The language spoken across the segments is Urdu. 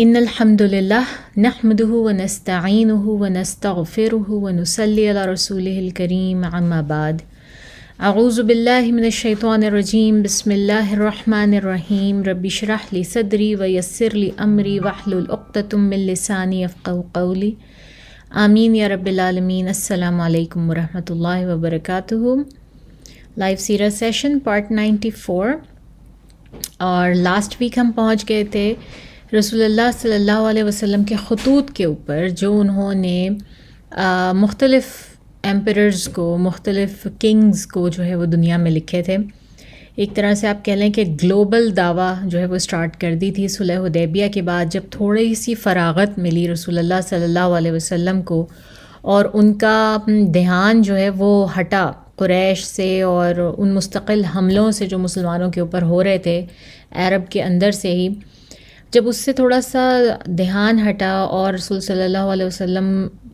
ان الحمد للہ نحمده ونستعینه ونستغفره ونصلی علی رسولہ الکریم اما بعد اعوذ باللہ من الشیطان الرجیم بسم اللہ الرحمن الرحیم رب اشرح لی صدری ویسر لی امری واحلل عقدۃ من لسانی یفقہوا قولی آمین یا رب العالمین۔ السلام علیکم ورحمۃ اللہ وبرکاتہ۔ لائیو سیرت سیشن پارٹ 94، اور لاسٹ ویک ہم پہنچ گئے تھے رسول اللہ صلی اللہ علیہ وسلم کے خطوط کے اوپر، جو انہوں نے مختلف ایمپررز کو، مختلف کنگز کو جو ہے وہ دنیا میں لکھے تھے۔ ایک طرح سے آپ کہہ لیں کہ گلوبل دعویٰ جو ہے وہ اسٹارٹ کر دی تھی صلح حدیبیہ کے بعد، جب تھوڑی سی فراغت ملی رسول اللہ صلی اللہ علیہ وسلم کو، اور ان کا دھیان جو ہے وہ ہٹا قریش سے اور ان مستقل حملوں سے جو مسلمانوں کے اوپر ہو رہے تھے عرب کے اندر سے ہی۔ جب اس سے تھوڑا سا دھیان ہٹا اور رسول صلی اللہ علیہ وسلم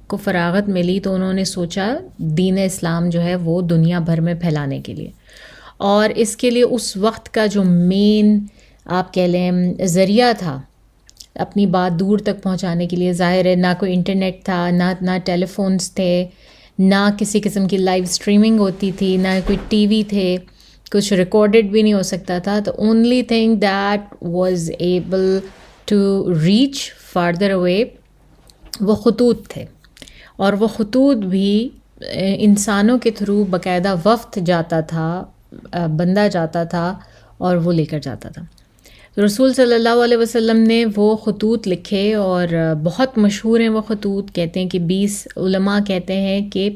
کو فراغت ملی، تو انہوں نے سوچا دین اسلام جو ہے وہ دنیا بھر میں پھیلانے کے لیے، اور اس کے لیے اس وقت کا جو مین آپ کہہ لیں ذریعہ تھا اپنی بات دور تک پہنچانے کے لیے، ظاہر ہے نہ کوئی انٹرنیٹ تھا، نہ ٹیلی فونز تھے، نہ کسی قسم کی لائیو اسٹریمنگ ہوتی تھی، نہ کوئی ٹی وی تھے، کچھ ریکارڈڈ بھی نہیں ہو سکتا تھا۔ تو only thing that was able to reach farther away وہ خطوط تھے، اور وہ خطوط بھی انسانوں کے تھرو باقاعدہ وفد جاتا تھا، بندہ جاتا تھا اور وہ لے کر جاتا تھا۔ رسول صلی اللہ علیہ وسلم نے وہ خطوط لکھے، اور بہت مشہور ہیں وہ خطوط۔ کہتے ہیں کہ 20 علماء کہتے ہیں کہ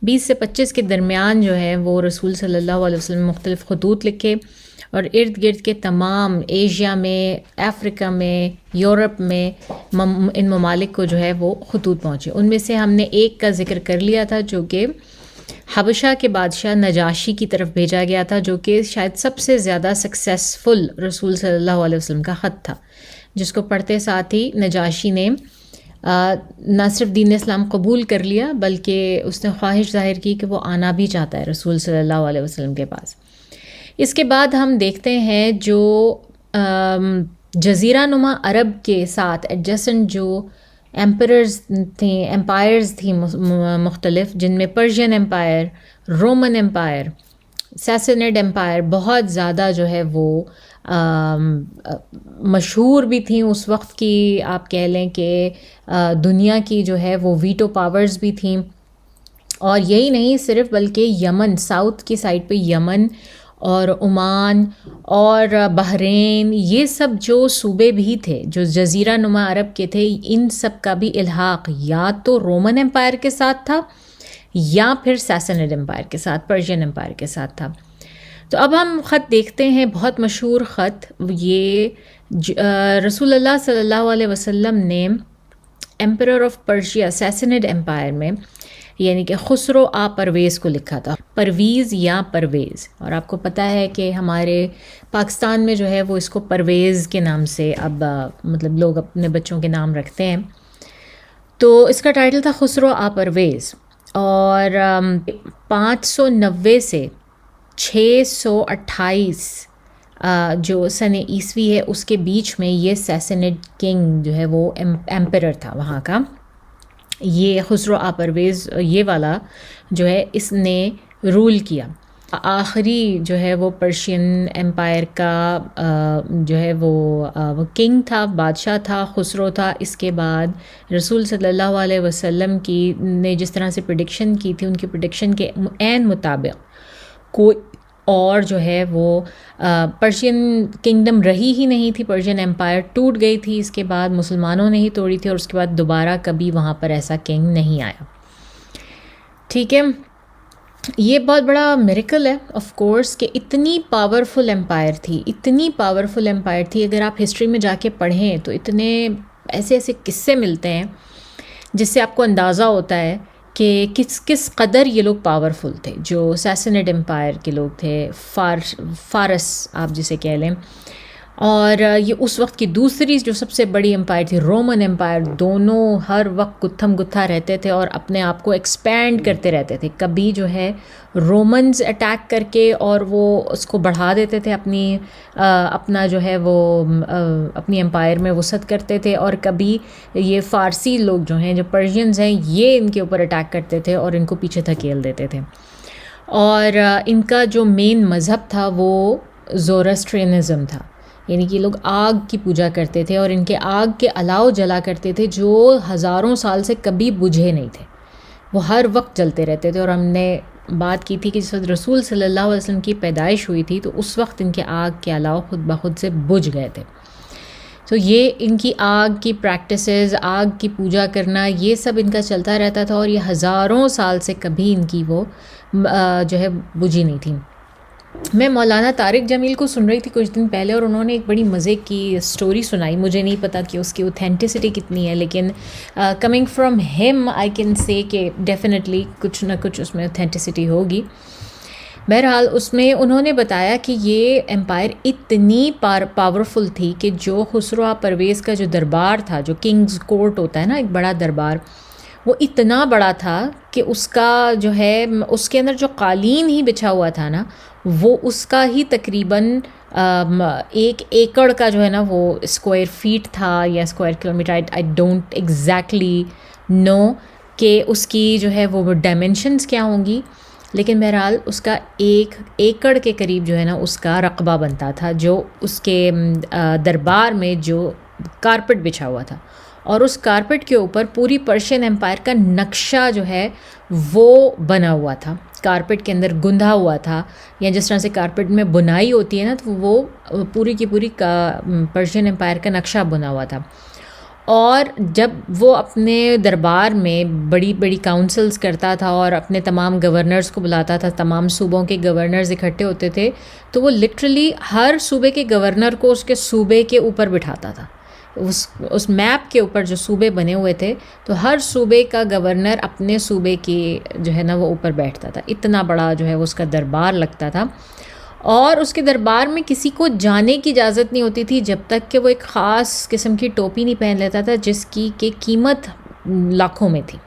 20 سے 25 کے درمیان جو ہے وہ رسول صلی اللہ علیہ وسلم مختلف خطوط لکھے، اور ارد گرد کے تمام ایشیا میں، افریقہ میں، یورپ میں، ان ممالک کو جو ہے وہ خطوط پہنچے۔ ان میں سے ہم نے ایک کا ذکر کر لیا تھا، جو کہ حبشہ کے بادشاہ نجاشی کی طرف بھیجا گیا تھا، جو کہ شاید سب سے زیادہ سکسیسفل رسول صلی اللہ علیہ وسلم کا خط تھا، جس کو پڑھتے ساتھ ہی نجاشی نے نہ صرف دین اسلام قبول کر لیا، بلکہ اس نے خواہش ظاہر کی کہ وہ آنا بھی چاہتا ہے رسول صلی اللہ علیہ وسلم کے پاس۔ اس کے بعد ہم دیکھتے ہیں جو جزیرہ نما عرب کے ساتھ ایڈجسنٹ جو ایمپائرز تھیں مختلف، جن میں Persian empire, Roman empire, Sassanid empire بہت زیادہ جو ہے وہ مشہور بھی تھیں اس وقت کی، آپ کہہ لیں کہ دنیا کی جو ہے وہ ویٹو پاورز بھی تھیں۔ اور یہی نہیں صرف، بلکہ یمن، ساؤتھ کی سائڈ پہ یمن اور عمان اور بحرین، یہ سب جو صوبے بھی تھے جو جزیرہ نما عرب کے تھے، ان سب کا بھی الحاق یا تو رومن ایمپائر کے ساتھ تھا، یا پھر سیسنیڈ ایمپائر کے ساتھ، پرشین ایمپائر کے ساتھ تھا۔ تو اب ہم خط دیکھتے ہیں، بہت مشہور خط، یہ رسول اللہ صلی اللہ علیہ وسلم نے ایمپرر آف پرشیا سیسنیڈ ایمپائر میں، یعنی کہ خسرو پرویز کو لکھا تھا، پرویز یا پرویز۔ اور آپ کو پتہ ہے کہ ہمارے پاکستان میں جو ہے وہ اس کو پرویز کے نام سے اب مطلب لوگ اپنے بچوں کے نام رکھتے ہیں۔ تو اس کا ٹائٹل تھا خسرو پرویز، اور 590 سے 628 جو سن عیسوی ہے اس کے بیچ میں یہ سیسنیڈ کنگ جو ہے وہ ایمپرر تھا وہاں کا۔ یہ خسرو پرویز یہ والا جو ہے اس نے رول کیا، آخری جو ہے وہ پرشین ایمپائر کا جو ہے وہ کنگ تھا، بادشاہ تھا، خسرو تھا۔ اس کے بعد رسول صلی اللہ علیہ وسلم کی نے جس طرح سے پریڈکشن کی تھی، ان کی پریڈکشن کے عین مطابق کوئی اور جو ہے وہ پرشین کنگڈم رہی ہی نہیں تھی، پرشین ایمپائر ٹوٹ گئی تھی، اس کے بعد مسلمانوں نے ہی توڑی تھی، اور اس کے بعد دوبارہ کبھی وہاں پر ایسا کنگ نہیں آیا۔ ٹھیک ہے، یہ بہت بڑا میریکل ہے آف کورس کہ اتنی پاورفل ایمپائر تھی، اتنی پاورفل ایمپائر تھی۔ اگر آپ ہسٹری میں جا کے پڑھیں تو اتنے ایسے قصے ملتے ہیں جس سے آپ کو اندازہ ہوتا ہے کہ کس قدر یہ لوگ پاورفل تھے، جو سیسنیڈ ایمپائر کے لوگ تھے، فارس آپ جسے کہہ لیں۔ اور یہ اس وقت کی دوسری جو سب سے بڑی امپائر تھی رومن امپائر. دونوں ہر وقت گتھم گتھا رہتے تھے اور اپنے آپ کو ایکسپینڈ کرتے رہتے تھے. کبھی جو ہے رومنز اٹیک کر کے اور وہ اس کو بڑھا دیتے تھے اپنا جو ہے وہ اپنی امپائر میں وسعت کرتے تھے, اور کبھی یہ فارسی لوگ جو ہیں, جو پرشینز ہیں, یہ ان کے اوپر اٹیک کرتے تھے اور ان کو پیچھے دھکیل دیتے تھے. اور ان کا جو مین مذہب تھا وہ زورسٹرینزم تھا, یعنی کہ یہ لوگ آگ کی پوجا کرتے تھے اور ان کے آگ کے الاؤ جلا کرتے تھے جو ہزاروں سال سے کبھی بجھے نہیں تھے, وہ ہر وقت جلتے رہتے تھے. اور ہم نے بات کی تھی کہ جس وقت رسول صلی اللہ علیہ وسلم کی پیدائش ہوئی تھی تو اس وقت ان کے آگ کے الاؤ خود بخود سے بجھ گئے تھے. تو یہ ان کی آگ کی پریکٹسز, آگ کی پوجا کرنا, یہ سب ان کا چلتا رہتا تھا, اور یہ ہزاروں سال سے کبھی ان کی وہ جو ہے بجھی نہیں تھی. میں مولانا طارق جمیل کو سن رہی تھی کچھ دن پہلے, اور انہوں نے ایک بڑی مزے کی اسٹوری سنائی. مجھے نہیں پتا کہ اس کی اوتھینٹسٹی کتنی ہے, لیکن coming from him I can say کہ ڈیفینیٹلی کچھ نہ کچھ اس میں اوتھینٹسٹی ہوگی. بہرحال اس میں انہوں نے بتایا کہ یہ امپائر اتنی پاورفل تھی کہ جو خسرو پرویز کا جو دربار تھا, جو کنگز کورٹ ہوتا ہے نا, ایک بڑا دربار, وہ اتنا بڑا تھا کہ اس کا جو ہے اس کے اندر جو قالین ہی بچھا ہوا تھا نا, وہ اس کا ہی تقریباً 1 ایکڑ کا جو ہے نا وہ اسکوائر فیٹ تھا یا square kilometre, I don't exactly know کہ اس کی جو ہے وہ ڈائمینشنز کیا ہوں گی, لیکن بہرحال اس کا 1 ایکڑ کے قریب جو ہے نا اس کا رقبہ بنتا تھا, جو اس کے دربار میں جو کارپٹ بچھا ہوا تھا. اور اس کارپٹ کے اوپر پوری پرشین امپائر کا نقشہ جو ہے وہ بنا ہوا تھا, کارپٹ کے اندر گندھا ہوا تھا, یا جس طرح سے کارپٹ میں بنائی ہوتی ہے نا, تو وہ پوری کی پوری پرشین امپائر کا نقشہ بنا ہوا تھا. اور جب وہ اپنے دربار میں بڑی بڑی کاؤنسلز کرتا تھا اور اپنے تمام گورنرز کو بلاتا تھا, تمام صوبوں کے گورنرز اکٹھے ہوتے تھے, تو وہ لٹرلی ہر صوبے کے گورنر کو اس کے صوبے کے اوپر بٹھاتا تھا. اس میپ کے اوپر جو صوبے بنے ہوئے تھے, تو ہر صوبے کا گورنر اپنے صوبے کے جو ہے نا وہ اوپر بیٹھتا تھا. اتنا بڑا جو ہے وہ اس کا دربار لگتا تھا, اور اس کے دربار میں کسی کو جانے کی اجازت نہیں ہوتی تھی جب تک کہ وہ ایک خاص قسم کی ٹوپی نہیں پہن لیتا تھا جس کی کہ قیمت لاکھوں میں تھی.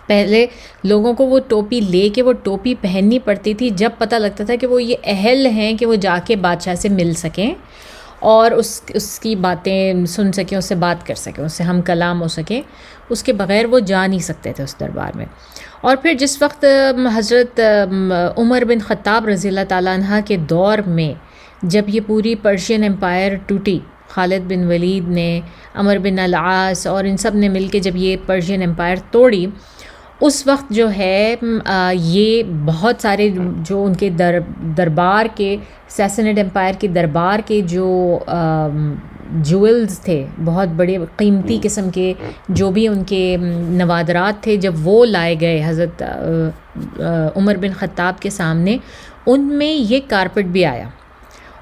پہلے لوگوں کو وہ ٹوپی لے کے وہ ٹوپی پہننی پڑتی تھی جب پتہ لگتا تھا کہ وہ یہ اہل ہیں کہ وہ جا کے بادشاہ سے مل سکیں اور اس کی باتیں سن سکیں, اس سے بات کر سکیں, اس سے ہم کلام ہو سکیں. اس کے بغیر وہ جا نہیں سکتے تھے اس دربار میں. اور پھر جس وقت حضرت عمر بن خطاب رضی اللہ تعالیٰ عنہ کے دور میں جب یہ پوری پرشین امپائر ٹوٹی, خالد بن ولید نے, عمر بن العاص اور ان سب نے مل کے جب یہ پرشین امپائر توڑی, اس وقت جو ہے یہ بہت سارے جو ان کے دربار کے سیسنیڈ امپائر کے دربار کے جو جویلز تھے, بہت بڑے قیمتی قسم کے جو بھی ان کے نوادرات تھے, جب وہ لائے گئے حضرت عمر بن خطاب کے سامنے, ان میں یہ کارپٹ بھی آیا.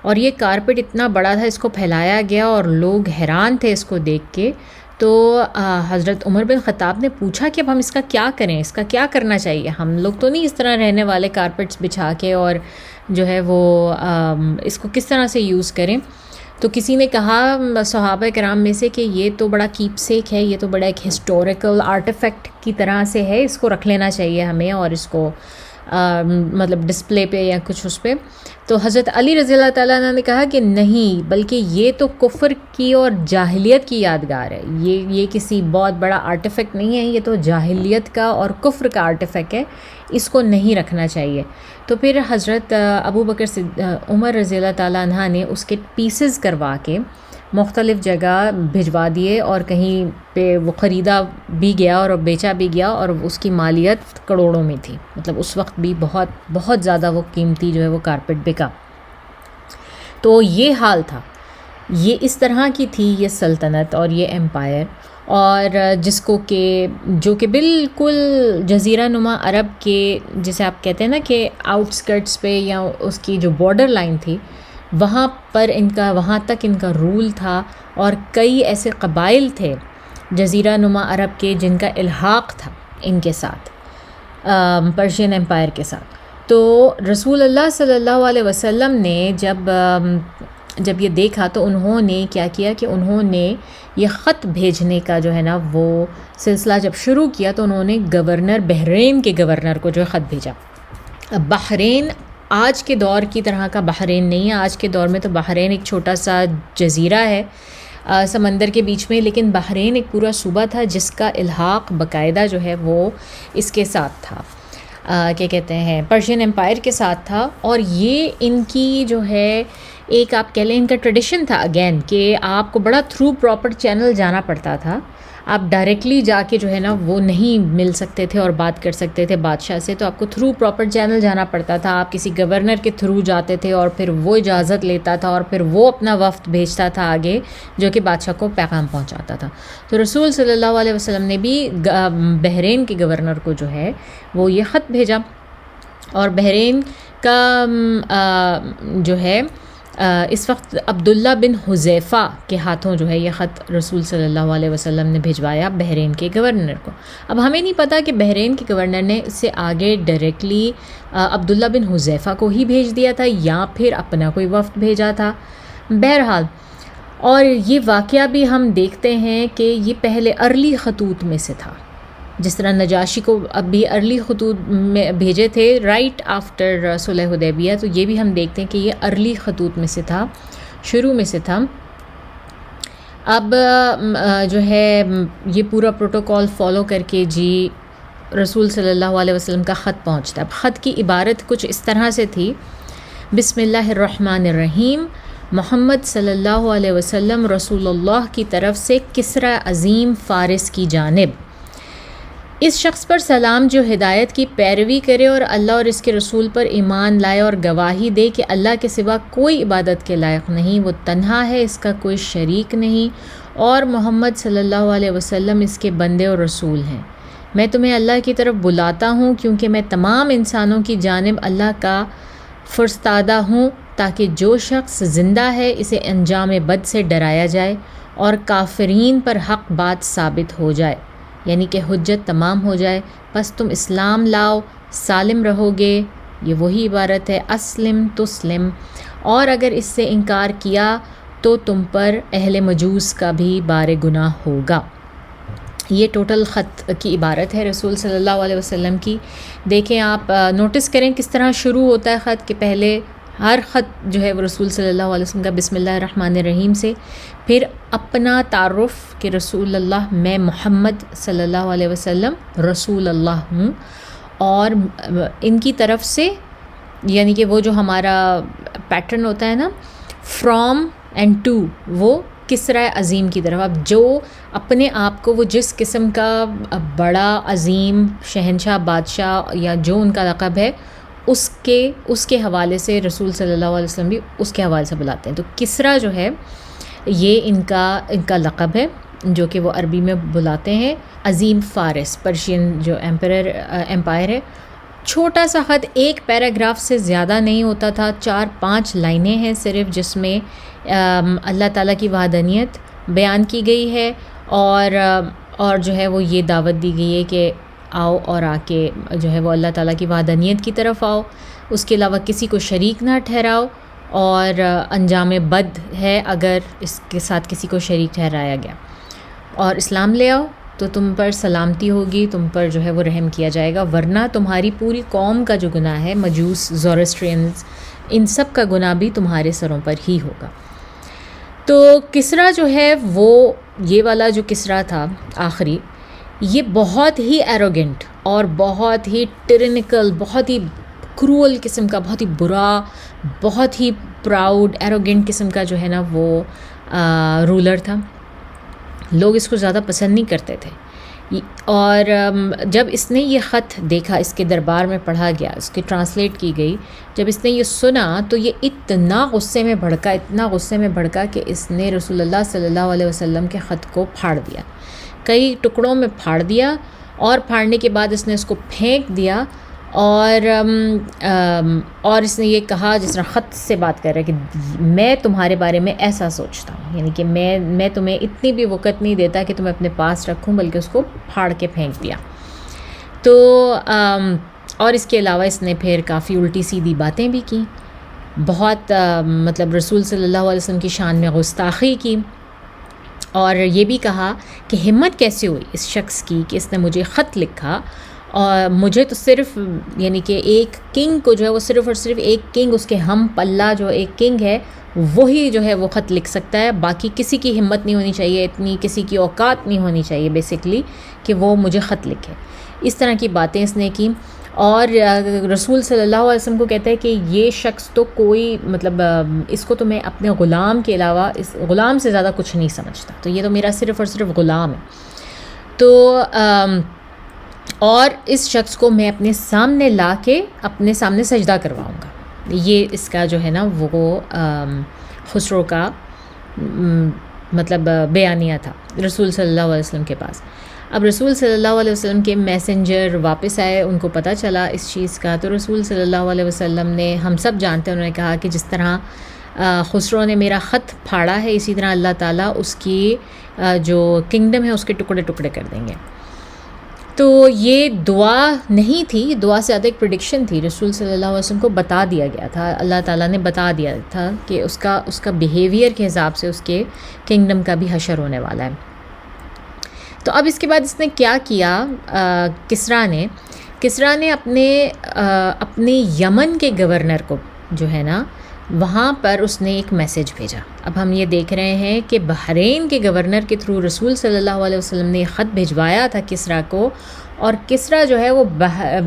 اور یہ کارپٹ اتنا بڑا تھا, اس کو پھیلایا گیا اور لوگ حیران تھے اس کو دیکھ کے. تو حضرت عمر بن خطاب نے پوچھا کہ اب ہم اس کا کیا کریں, اس کا کیا کرنا چاہیے, ہم لوگ تو نہیں اس طرح رہنے والے کارپٹس بچھا کے, اور جو ہے وہ اس کو کس طرح سے یوز کریں. تو کسی نے کہا صحابہ کرام میں سے کہ یہ تو بڑا کیپ سیک ہے, یہ تو بڑا ایک ہسٹوریکل آرٹیفیکٹ کی طرح سے ہے, اس کو رکھ لینا چاہیے ہمیں, اور اس کو مطلب ڈسپلے پہ یا کچھ اس پہ. تو حضرت علی رضی اللہ تعالیٰ عنہ نے کہا کہ نہیں, بلکہ یہ تو کفر کی اور جاہلیت کی یادگار ہے, یہ کسی بہت بڑا آرٹیفیکٹ نہیں ہے, یہ تو جاہلیت کا اور کفر کا آرٹیفیکٹ ہے, اس کو نہیں رکھنا چاہیے. تو پھر حضرت ابو بکر عمر رضی اللہ تعالیٰ عنہ نے اس کے پیسز کروا کے مختلف جگہ بھجوا دیے, اور کہیں پہ وہ خریدا بھی گیا اور بیچا بھی گیا, اور اس کی مالیت کروڑوں میں تھی. مطلب اس وقت بھی بہت بہت زیادہ وہ قیمتی جو ہے وہ کارپٹ بکا. تو یہ حال تھا, یہ اس طرح کی تھی یہ سلطنت اور یہ امپائر, اور جس کو کہ جو کہ بالکل جزیرہ نما عرب کے جسے آپ کہتے ہیں نا کہ آؤٹ اسکرٹس پہ یا اس کی جو بارڈر لائن تھی, وہاں پر وہاں تک ان کا رول تھا. اور کئی ایسے قبائل تھے جزیرہ نما عرب کے جن کا الحاق تھا ان کے ساتھ, پرشین امپائر کے ساتھ. تو رسول اللہ صلی اللہ علیہ وسلم نے جب جب یہ دیکھا تو انہوں نے کیا کیا کہ انہوں نے یہ خط بھیجنے کا جو ہے نا وہ سلسلہ جب شروع کیا تو انہوں نے بحرین کے گورنر کو جو ہے خط بھیجا. اب بحرین آج کے دور کی طرح کا بحرین نہیں ہے. آج کے دور میں تو بحرین ایک چھوٹا سا جزیرہ ہے سمندر کے بیچ میں، لیکن بحرین ایک پورا صوبہ تھا جس کا الحاق باقاعدہ جو ہے وہ اس کے ساتھ تھا، کیا کہتے ہیں، پرشین امپائر کے ساتھ تھا. اور یہ ان کی جو ہے ایک آپ کہہ لیں ان کا ٹریڈیشن تھا اگین کہ آپ کو بڑا تھرو پراپر چینل جانا پڑتا تھا. آپ ڈائریکٹلی جا کے جو ہے نا وہ نہیں مل سکتے تھے اور بات کر سکتے تھے بادشاہ سے، تو آپ کو تھرو پراپر چینل جانا پڑتا تھا. آپ کسی گورنر کے تھرو جاتے تھے اور پھر وہ اجازت لیتا تھا اور پھر وہ اپنا وفد بھیجتا تھا آگے جو کہ بادشاہ کو پیغام پہنچاتا تھا. تو رسول صلی اللہ علیہ وسلم نے بھی بحرین کے گورنر کو جو ہے وہ یہ خط بھیجا. اور بحرین کا جو ہے اس وقت عبداللہ بن حذیفہ کے ہاتھوں جو ہے یہ خط رسول صلی اللہ علیہ وسلم نے بھجوایا بحرین کے گورنر کو. اب ہمیں نہیں پتہ کہ بحرین کے گورنر نے اس سے آگے ڈائریکٹلی عبداللہ بن حذیفہ کو ہی بھیج دیا تھا یا پھر اپنا کوئی وفد بھیجا تھا. بہرحال اور یہ واقعہ بھی ہم دیکھتے ہیں کہ یہ پہلے ارلی خطوط میں سے تھا، جس طرح نجاشی کو اب بھی ارلی خطوط میں بھیجے تھے رائٹ آفٹر صلح حدیبیہ، تو یہ بھی ہم دیکھتے ہیں کہ یہ ارلی خطوط میں سے تھا، شروع میں سے تھا. اب جو ہے یہ پورا پروٹوکول فالو کر کے جی رسول صلی اللہ علیہ وسلم کا خط پہنچتا. اب خط کی عبارت کچھ اس طرح سے تھی: بسم اللہ الرحمن الرحیم، محمد صلی اللہ علیہ وسلم رسول اللہ کی طرف سے کسریٰ عظیم فارس کی جانب. اس شخص پر سلام جو ہدایت کی پیروی کرے اور اللہ اور اس کے رسول پر ایمان لائے اور گواہی دے کہ اللہ کے سوا کوئی عبادت کے لائق نہیں، وہ تنہا ہے، اس کا کوئی شریک نہیں، اور محمد صلی اللہ علیہ وسلم اس کے بندے اور رسول ہیں. میں تمہیں اللہ کی طرف بلاتا ہوں کیونکہ میں تمام انسانوں کی جانب اللہ کا فرستادہ ہوں، تاکہ جو شخص زندہ ہے اسے انجام بد سے ڈرایا جائے اور کافرین پر حق بات ثابت ہو جائے، یعنی کہ حجت تمام ہو جائے. پس تم اسلام لاؤ، سالم رہو گے. یہ وہی عبارت ہے اسلم تسلم. اور اگر اس سے انکار کیا تو تم پر اہل مجوس کا بھی بار گناہ ہوگا. یہ ٹوٹل خط کی عبارت ہے رسول صلی اللہ علیہ وسلم کی. دیکھیں آپ نوٹس کریں کس طرح شروع ہوتا ہے خط، کہ پہلے ہر خط جو ہے وہ رسول صلی اللہ علیہ وسلم کا بسم اللہ الرحمن الرحیم سے، پھر اپنا تعارف کہ رسول اللہ میں محمد صلی اللہ علیہ وسلم رسول اللہ ہوں، اور ان کی طرف سے، یعنی کہ وہ جو ہمارا پیٹرن ہوتا ہے نا فرام اینڈ ٹو، وہ کسریٰ عظیم کی طرف. اب جو اپنے آپ کو وہ جس قسم کا بڑا عظیم شہنشاہ بادشاہ یا جو ان کا لقب ہے اس کے حوالے سے رسول صلی اللہ علیہ وسلم بھی اس کے حوالے سے بلاتے ہیں. تو کسریٰ جو ہے یہ ان کا لقب ہے جو کہ وہ عربی میں بلاتے ہیں عظیم فارس، پرشین جو امپائر ہے. چھوٹا سا خط، ایک پیراگراف سے زیادہ نہیں ہوتا تھا، 4-5 لائنیں ہیں صرف، جس میں اللہ تعالیٰ کی وحدانیت بیان کی گئی ہے اور جو ہے وہ یہ دعوت دی گئی ہے کہ آؤ اور آ کے جو ہے وہ اللہ تعالیٰ کی وحدانیت کی طرف آؤ، اس کے علاوہ کسی کو شریک نہ ٹھہراؤ، اور انجام بد ہے اگر اس کے ساتھ کسی کو شریک ٹھہرایا گیا، اور اسلام لے آؤ تو تم پر سلامتی ہوگی، تم پر جو ہے وہ رحم کیا جائے گا، ورنہ تمہاری پوری قوم کا جو گناہ ہے، مجوس، زورسٹرینز، ان سب کا گناہ بھی تمہارے سروں پر ہی ہوگا. تو کسریٰ جو ہے وہ یہ والا جو کسریٰ تھا آخری، یہ بہت ہی ایروگنٹ اور بہت ہی ٹرنیکل، بہت ہی کرول قسم کا، بہت ہی برا، بہت ہی پراؤڈ ایروگنٹ قسم کا جو ہے نا وہ رولر تھا. لوگ اس کو زیادہ پسند نہیں کرتے تھے. اور جب اس نے یہ خط دیکھا، اس کے دربار میں پڑھا گیا، اس کی ٹرانسلیٹ کی گئی، جب اس نے یہ سنا تو یہ اتنا غصے میں بھڑکا کہ اس نے رسول اللہ صلی اللہ علیہ وسلم کے خط کو پھاڑ دیا، کئی ٹکڑوں میں پھاڑ دیا، اور پھاڑنے کے بعد اس نے اس کو پھینک دیا، اور اس نے یہ کہا، جس طرح خط سے بات کر رہا ہے، کہ میں تمہارے بارے میں ایسا سوچتا ہوں، یعنی کہ میں تمہیں اتنی بھی وقت نہیں دیتا کہ تمہیں اپنے پاس رکھوں، بلکہ اس کو پھاڑ کے پھینک دیا. تو اور اس کے علاوہ اس نے پھر کافی الٹی سیدھی باتیں بھی کی. بہت مطلب رسول صلی اللہ علیہ وسلم کی شان میں گستاخی کی، اور یہ بھی کہا کہ ہمت کیسے ہوئی اس شخص کی کہ اس نے مجھے خط لکھا، اور مجھے تو صرف یعنی کہ ایک کنگ کو جو ہے وہ صرف اور صرف ایک کنگ، اس کے ہم پلہ جو ایک کنگ ہے وہی جو ہے وہ خط لکھ سکتا ہے، باقی کسی کی ہمت نہیں ہونی چاہیے، اتنی کسی کی اوقات نہیں ہونی چاہیے بیسکلی کہ وہ مجھے خط لکھے۔ اس طرح کی باتیں اس نے کی، اور رسول صلی اللہ علیہ وسلم کو کہتا ہے کہ یہ شخص تو کوئی مطلب اس کو تو میں اپنے غلام کے علاوہ اس غلام سے زیادہ کچھ نہیں سمجھتا، تو یہ تو میرا صرف اور صرف غلام ہے۔ تو اور اس شخص کو میں اپنے سامنے لا کے اپنے سامنے سجدہ کرواؤں گا۔ یہ اس کا جو ہے نا وہ خسرو کا مطلب بیانیہ تھا رسول صلی اللہ علیہ وسلم کے پاس۔ اب رسول صلی اللہ علیہ وسلم کے میسنجر واپس آئے، ان کو پتہ چلا اس چیز کا، تو رسول صلی اللہ علیہ وسلم نے، ہم سب جانتے ہیں، انہوں نے کہا کہ جس طرح خسرو نے میرا خط پھاڑا ہے، اسی طرح اللہ تعالیٰ اس کی جو کنگڈم ہے اس کے ٹکڑے ٹکڑے کر دیں گے۔ تو یہ دعا نہیں تھی، دعا سے زیادہ ایک پریڈکشن تھی، رسول صلی اللہ علیہ وسلم کو بتا دیا گیا تھا، اللہ تعالیٰ نے بتا دیا تھا کہ اس کا بیہیویئر کے حساب سے اس کے کنگڈم کا بھی حشر ہونے والا ہے۔ تو اب اس کے بعد اس نے کیا کیا، کسریٰ نے اپنے یمن کے گورنر کو جو ہے نا وہاں پر اس نے ایک میسیج بھیجا۔ اب ہم یہ دیکھ رہے ہیں کہ بحرین کے گورنر کے تھرو رسول صلی اللہ علیہ وسلم نے خط بھیجوایا تھا کسریٰ کو، اور کسریٰ جو ہے وہ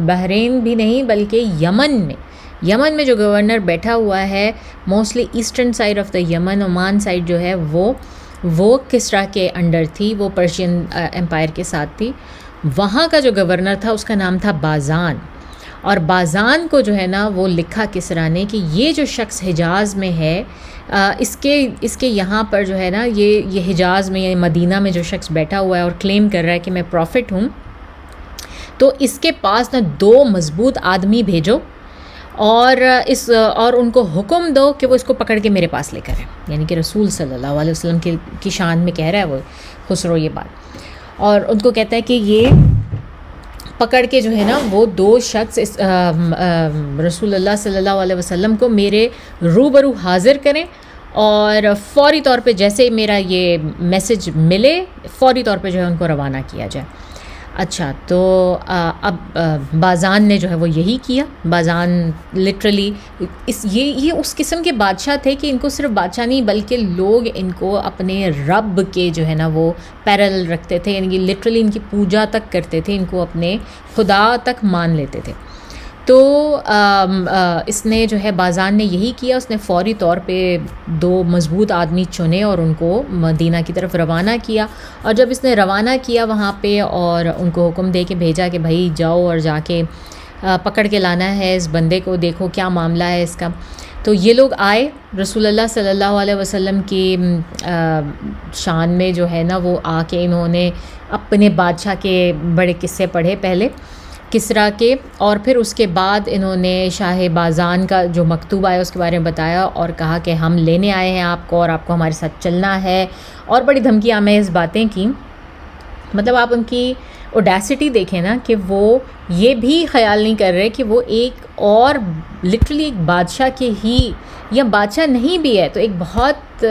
بحرین بھی نہیں بلکہ یمن میں جو گورنر بیٹھا ہوا ہے، mostly eastern side of the Yemen, Oman side جو ہے وہ کسریٰ کے انڈر تھی، وہ پرشین امپائر کے ساتھ تھی۔ وہاں کا جو گورنر تھا اس کا نام تھا بازان، اور بازان کو جو ہے نا وہ لکھا کسریٰ نے کہ یہ جو شخص حجاز میں ہے، اس کے یہاں پر جو ہے نا یہ حجاز میں یا مدینہ میں جو شخص بیٹھا ہوا ہے اور کلیم کر رہا ہے کہ میں پروفٹ ہوں، تو اس کے پاس نا 2 مضبوط آدمی بھیجو، اور ان کو حکم دو کہ وہ اس کو پکڑ کے میرے پاس لے کر آئیں۔ یعنی کہ رسول صلی اللہ علیہ وسلم کی شان میں کہہ رہا ہے وہ خسرو یہ بات، اور ان کو کہتا ہے کہ یہ پکڑ کے جو ہے نا وہ 2 شخص رسول اللہ صلی اللہ علیہ وسلم کو میرے روبرو حاضر کریں، اور فوری طور پہ جیسے میرا یہ میسج ملے فوری طور پہ جو ہے ان کو روانہ کیا جائے۔ اچھا، تو اب بازان نے جو ہے وہ یہی کیا۔ بازان لٹرلی یہ اس قسم کے بادشاہ تھے کہ ان کو صرف بادشاہ نہیں بلکہ لوگ ان کو اپنے رب کے جو ہے نا وہ پیرل رکھتے تھے، یعنی کہ لٹرلی ان کی پوجا تک کرتے تھے، ان کو اپنے خدا تک مان لیتے تھے۔ تو اس نے جو ہے بازان نے یہی کیا، اس نے فوری طور پہ 2 مضبوط آدمی چنے اور ان کو مدینہ کی طرف روانہ کیا، اور جب اس نے روانہ کیا وہاں پہ اور ان کو حکم دے کے بھیجا کہ بھائی جاؤ اور جا کے پکڑ کے لانا ہے اس بندے کو، دیکھو کیا معاملہ ہے اس کا۔ تو یہ لوگ آئے، رسول اللہ صلی اللہ علیہ وسلم کی شان میں جو ہے نا وہ آ کے انہوں نے اپنے بادشاہ کے بڑے قصے پڑھے پہلے کسریٰ کے، اور پھر اس کے بعد انہوں نے شاہ بازان کا جو مکتوب آیا اس کے بارے میں بتایا اور کہا کہ ہم لینے آئے ہیں آپ کو اور آپ کو ہمارے ساتھ چلنا ہے، اور بڑی دھمکی آمیز باتیں کی۔ مطلب آپ ان کی اوڈیسٹی دیکھیں نا کہ وہ یہ بھی خیال نہیں کر رہے کہ وہ ایک اور لٹرلی ایک بادشاہ کے ہی، یا بادشاہ نہیں بھی ہے تو ایک بہت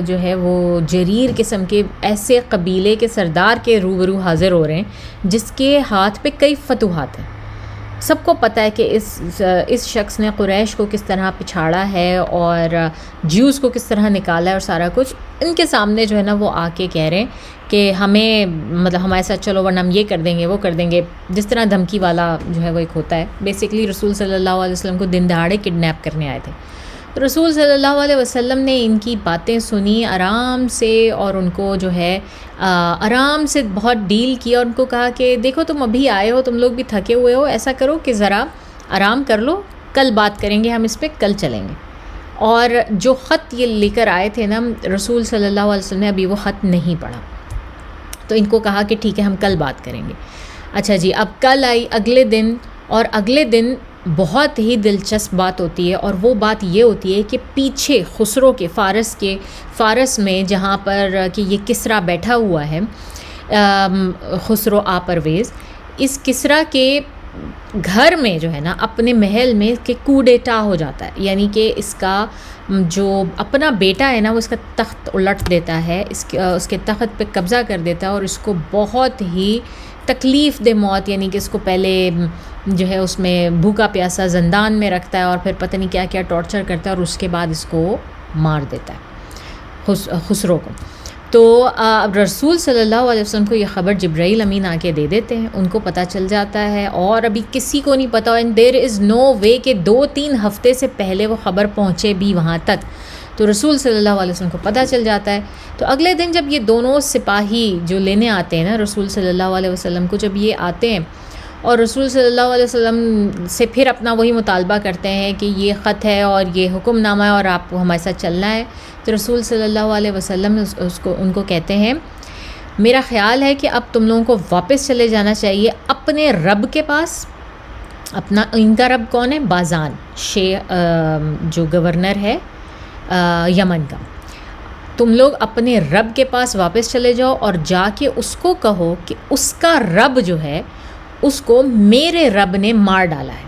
جو ہے وہ جریر قسم کے ایسے قبیلے کے سردار کے روبرو حاضر ہو رہے ہیں جس کے ہاتھ پہ کئی فتوحات ہیں۔ سب کو پتہ ہے کہ اس شخص نے قریش کو کس طرح پچھاڑا ہے اور جیوز کو کس طرح نکالا ہے، اور سارا کچھ ان کے سامنے جو ہے نا وہ آ کے کہہ رہے ہیں کہ ہمیں مطلب ہمارے ساتھ چلو ورنہ ہم یہ کر دیں گے وہ کر دیں گے، جس طرح دھمکی والا جو ہے وہ ایک ہوتا ہے۔ بیسکلی رسول صلی اللہ علیہ وسلم کو دن دہاڑے کڈنیپ کرنے آئے تھے۔ تو رسول صلی اللہ علیہ وسلم نے ان کی باتیں سنی آرام سے، اور ان کو جو ہے آرام سے بہت ڈیل کیا، اور ان کو کہا کہ دیکھو تم ابھی آئے ہو، تم لوگ بھی تھکے ہوئے ہو، ایسا کرو کہ ذرا آرام کر لو، کل بات کریں گے ہم اس پہ، کل چلیں گے۔ اور جو خط یہ لے کر آئے تھے نا رسول صلی اللہ علیہ وسلم نے ابھی وہ خط نہیں پڑھا، تو ان کو کہا کہ ٹھیک ہے ہم کل بات کریں گے۔ اچھا جی، اب کل آئی اگلے دن، اور اگلے دن بہت ہی دلچسپ بات ہوتی ہے، اور وہ بات یہ ہوتی ہے کہ پیچھے خسرو کے فارس میں جہاں پر کہ یہ کسریٰ بیٹھا ہوا ہے، خسرو پرویز، اس کسریٰ کے گھر میں جو ہے نا اپنے محل میں کہ کوڈیٹا ہو جاتا ہے، یعنی کہ اس کا جو اپنا بیٹا ہے نا وہ اس کا تخت الٹ دیتا ہے، اس کے تخت پہ قبضہ کر دیتا ہے اور اس کو بہت ہی تکلیف دہ موت، یعنی کہ اس کو پہلے جو ہے اس میں بھوکا پیاسا زندان میں رکھتا ہے اور پھر پتہ نہیں کیا کیا ٹارچر کرتا ہے اور اس کے بعد اس کو مار دیتا ہے خسرو کو۔ تو رسول صلی اللہ علیہ وسلم کو یہ خبر جبرائیل امین آ کے دے دیتے ہیں، ان کو پتہ چل جاتا ہے اور ابھی کسی کو نہیں پتہ، اینڈ دیر از نو وے کہ 2-3 ہفتے سے پہلے وہ خبر پہنچے بھی وہاں تک، تو رسول صلی اللہ علیہ وسلم کو پتہ چل جاتا ہے۔ تو اگلے دن جب یہ دونوں سپاہی جو لینے آتے ہیں نا رسول صلی اللہ علیہ وسلم کو، جب یہ آتے ہیں اور رسول صلی اللہ علیہ وسلم سے پھر اپنا وہی مطالبہ کرتے ہیں کہ یہ خط ہے اور یہ حکم نامہ ہے اور آپ کو ہمارے ساتھ چلنا ہے، تو رسول صلی اللہ علیہ وسلم ان کو کہتے ہیں میرا خیال ہے کہ اب تم لوگوں کو واپس چلے جانا چاہیے اپنے رب کے پاس۔ ان کا رب کون ہے؟ بازان جو گورنر ہے یمن کا۔ تم لوگ اپنے رب کے پاس واپس چلے جاؤ اور جا کے اس کو کہو کہ اس کا رب جو ہے اس کو میرے رب نے مار ڈالا ہے۔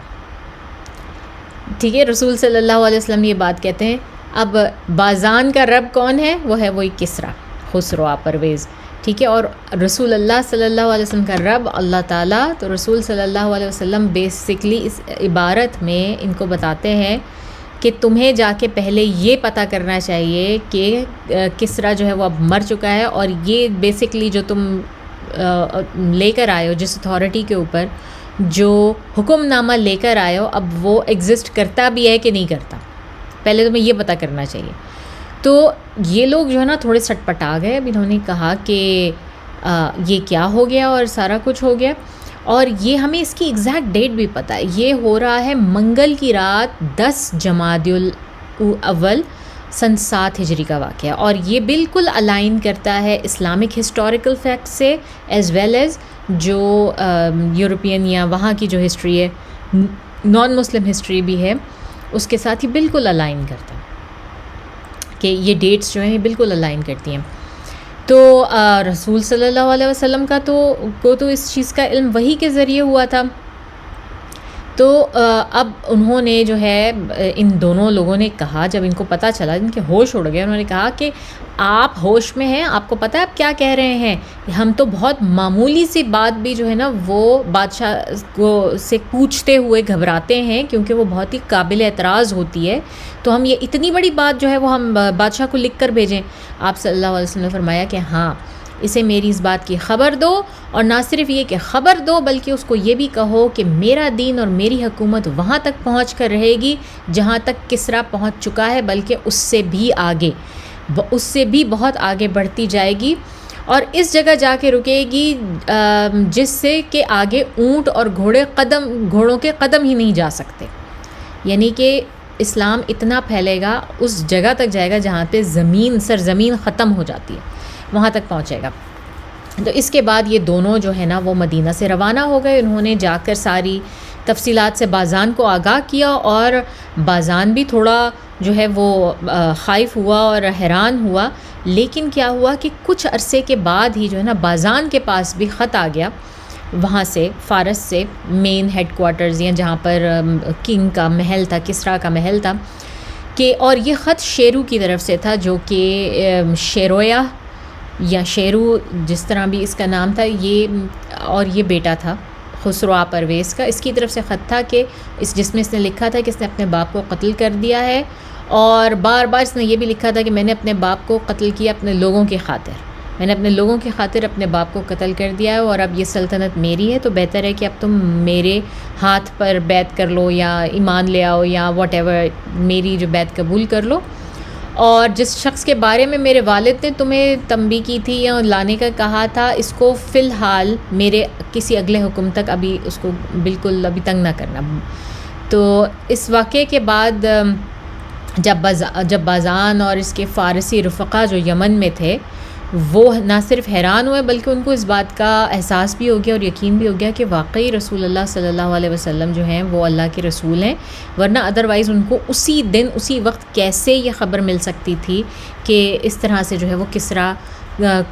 ٹھیک ہے، رسول صلی اللہ علیہ وسلم یہ بات کہتے ہیں۔ اب بازان کا رب کون ہے؟ وہ ہے وہی کسریٰ، خسرو پرویز، ٹھیک ہے، اور رسول اللہ صلی اللہ علیہ وسلم کا رب اللہ تعالیٰ۔ تو رسول صلی اللہ علیہ وسلم بیسکلی اس عبارت میں ان کو بتاتے ہیں کہ تمہیں جا کے پہلے یہ پتہ کرنا چاہیے کہ کسریٰ جو ہے وہ اب مر چکا ہے، اور یہ بیسکلی جو تم لے کر آئے ہو جس اتھارٹی کے اوپر جو حکم نامہ لے کر آئے ہو، اب وہ ایگزسٹ کرتا بھی ہے کہ نہیں کرتا، پہلے تمہیں یہ پتہ کرنا چاہیے۔ تو یہ لوگ جو ہے نا تھوڑے سٹپٹا گئے، اب انہوں نے کہا کہ یہ کیا ہو گیا اور سارا کچھ ہو گیا، اور یہ ہمیں اس کی ایگزیکٹ ڈیٹ بھی پتہ ہے، یہ ہو رہا ہے منگل کی رات 10 جمادی الاول سن 7 ہجری کا واقعہ، اور یہ بالکل الائن کرتا ہے اسلامک ہسٹوریکل فیکٹ سے ایز ویل ایز جو یورپین یا وہاں کی جو ہسٹری ہے، نان مسلم ہسٹری بھی ہے، اس کے ساتھ ہی بالکل الائن کرتا ہے کہ یہ ڈیٹس جو ہیں یہ بالکل الائن کرتی ہیں۔ تو رسول صلی اللہ علیہ وسلم کا تو اس چیز کا علم وحی کے ذریعے ہوا تھا۔ تو اب انہوں نے جو ہے ان دونوں لوگوں نے کہا، جب ان کو پتہ چلا، ان کے ہوش اڑ گئے، انہوں نے کہا کہ آپ ہوش میں ہیں، آپ کو پتہ ہے آپ کیا کہہ رہے ہیں؟ ہم تو بہت معمولی سی بات بھی جو ہے نا وہ بادشاہ کو سے پوچھتے ہوئے گھبراتے ہیں، کیونکہ وہ بہت ہی قابل اعتراض ہوتی ہے، تو ہم یہ اتنی بڑی بات جو ہے وہ ہم بادشاہ کو لکھ کر بھیجیں؟ آپ صلی اللہ علیہ وسلم نے فرمایا کہ ہاں، اسے میری اس بات کی خبر دو، اور نہ صرف یہ کہ خبر دو بلکہ اس کو یہ بھی کہو کہ میرا دین اور میری حکومت وہاں تک پہنچ کر رہے گی جہاں تک کسریٰ پہنچ چکا ہے، بلکہ اس سے بھی آگے، اس سے بھی بہت آگے بڑھتی جائے گی، اور اس جگہ جا کے رکے گی جس سے کہ آگے اونٹ اور گھوڑوں کے قدم ہی نہیں جا سکتے، یعنی کہ اسلام اتنا پھیلے گا، اس جگہ تک جائے گا جہاں پہ سرزمین ختم ہو جاتی ہے، وہاں تک پہنچے گا۔ تو اس کے بعد یہ دونوں جو ہے نا وہ مدینہ سے روانہ ہو گئے، انہوں نے جا کر ساری تفصیلات سے بازان کو آگاہ کیا، اور بازان بھی تھوڑا جو ہے وہ خائف ہوا اور حیران ہوا، لیکن کیا ہوا کہ کچھ عرصے کے بعد ہی جو ہے نا بازان کے پاس بھی خط آ گیا وہاں سے، فارس سے، مین ہیڈ کوارٹرز یا جہاں پر کنگ کا محل تھا، کسریٰ کا محل تھا، کہ اور یہ خط شیرو کی طرف سے تھا، جو کہ شیرویا یا شیرو جس طرح بھی اس کا نام تھا، اور یہ بیٹا تھا خسرو پرویز کا، اس کی طرف سے خط تھا کہ جس میں اس نے لکھا تھا کہ اس نے اپنے باپ کو قتل کر دیا ہے، اور بار بار اس نے یہ بھی لکھا تھا کہ میں نے اپنے باپ کو قتل کیا اپنے لوگوں کی خاطر، میں نے اپنے لوگوں کی خاطر اپنے باپ کو قتل کر دیا ہے، اور اب یہ سلطنت میری ہے، تو بہتر ہے کہ اب تم میرے ہاتھ پر بیعت کر لو یا ایمان لے آؤ یا واٹ ایور، میری جو بیعت قبول کر لو، اور جس شخص کے بارے میں میرے والد نے تمہیں تنبیہ کی تھی یا لانے کا کہا تھا، اس کو فی الحال میرے کسی اگلے حکم تک ابھی اس کو بالکل ابھی تنگ نہ کرنا۔ تو اس واقعے کے بعد جب بازان اور اس کے فارسی رفقا جو یمن میں تھے وہ نہ صرف حیران ہوئے بلکہ ان کو اس بات کا احساس بھی ہو گیا اور یقین بھی ہو گیا کہ واقعی رسول اللہ صلی اللہ علیہ وسلم جو ہیں وہ اللہ کے رسول ہیں، ورنہ ادروائز ان کو اسی دن اسی وقت کیسے یہ خبر مل سکتی تھی کہ اس طرح سے جو ہے وہ کسریٰ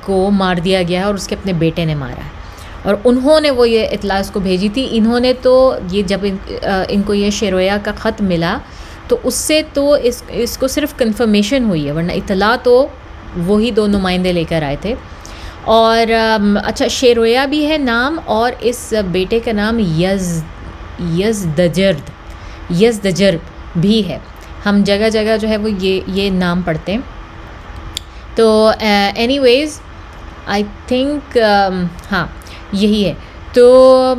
کو مار دیا گیا ہے اور اس کے اپنے بیٹے نے مارا ہے۔ اور انہوں نے وہ یہ اطلاع اس کو بھیجی تھی. انہوں نے تو یہ جب ان کو یہ شیرویا کا خط ملا تو اس سے تو اس کو صرف کنفرمیشن ہوئی ہے، ورنہ اطلاع تو وہی 2 نمائندے لے کر آئے تھے. اور اچھا شیرویا بھی ہے نام، اور اس بیٹے کا نام یزدجر بھی ہے. ہم جگہ جگہ جو ہے وہ یہ نام پڑھتے ہیں. تو اینی ویز آئی تھنک ہاں یہی ہے. تو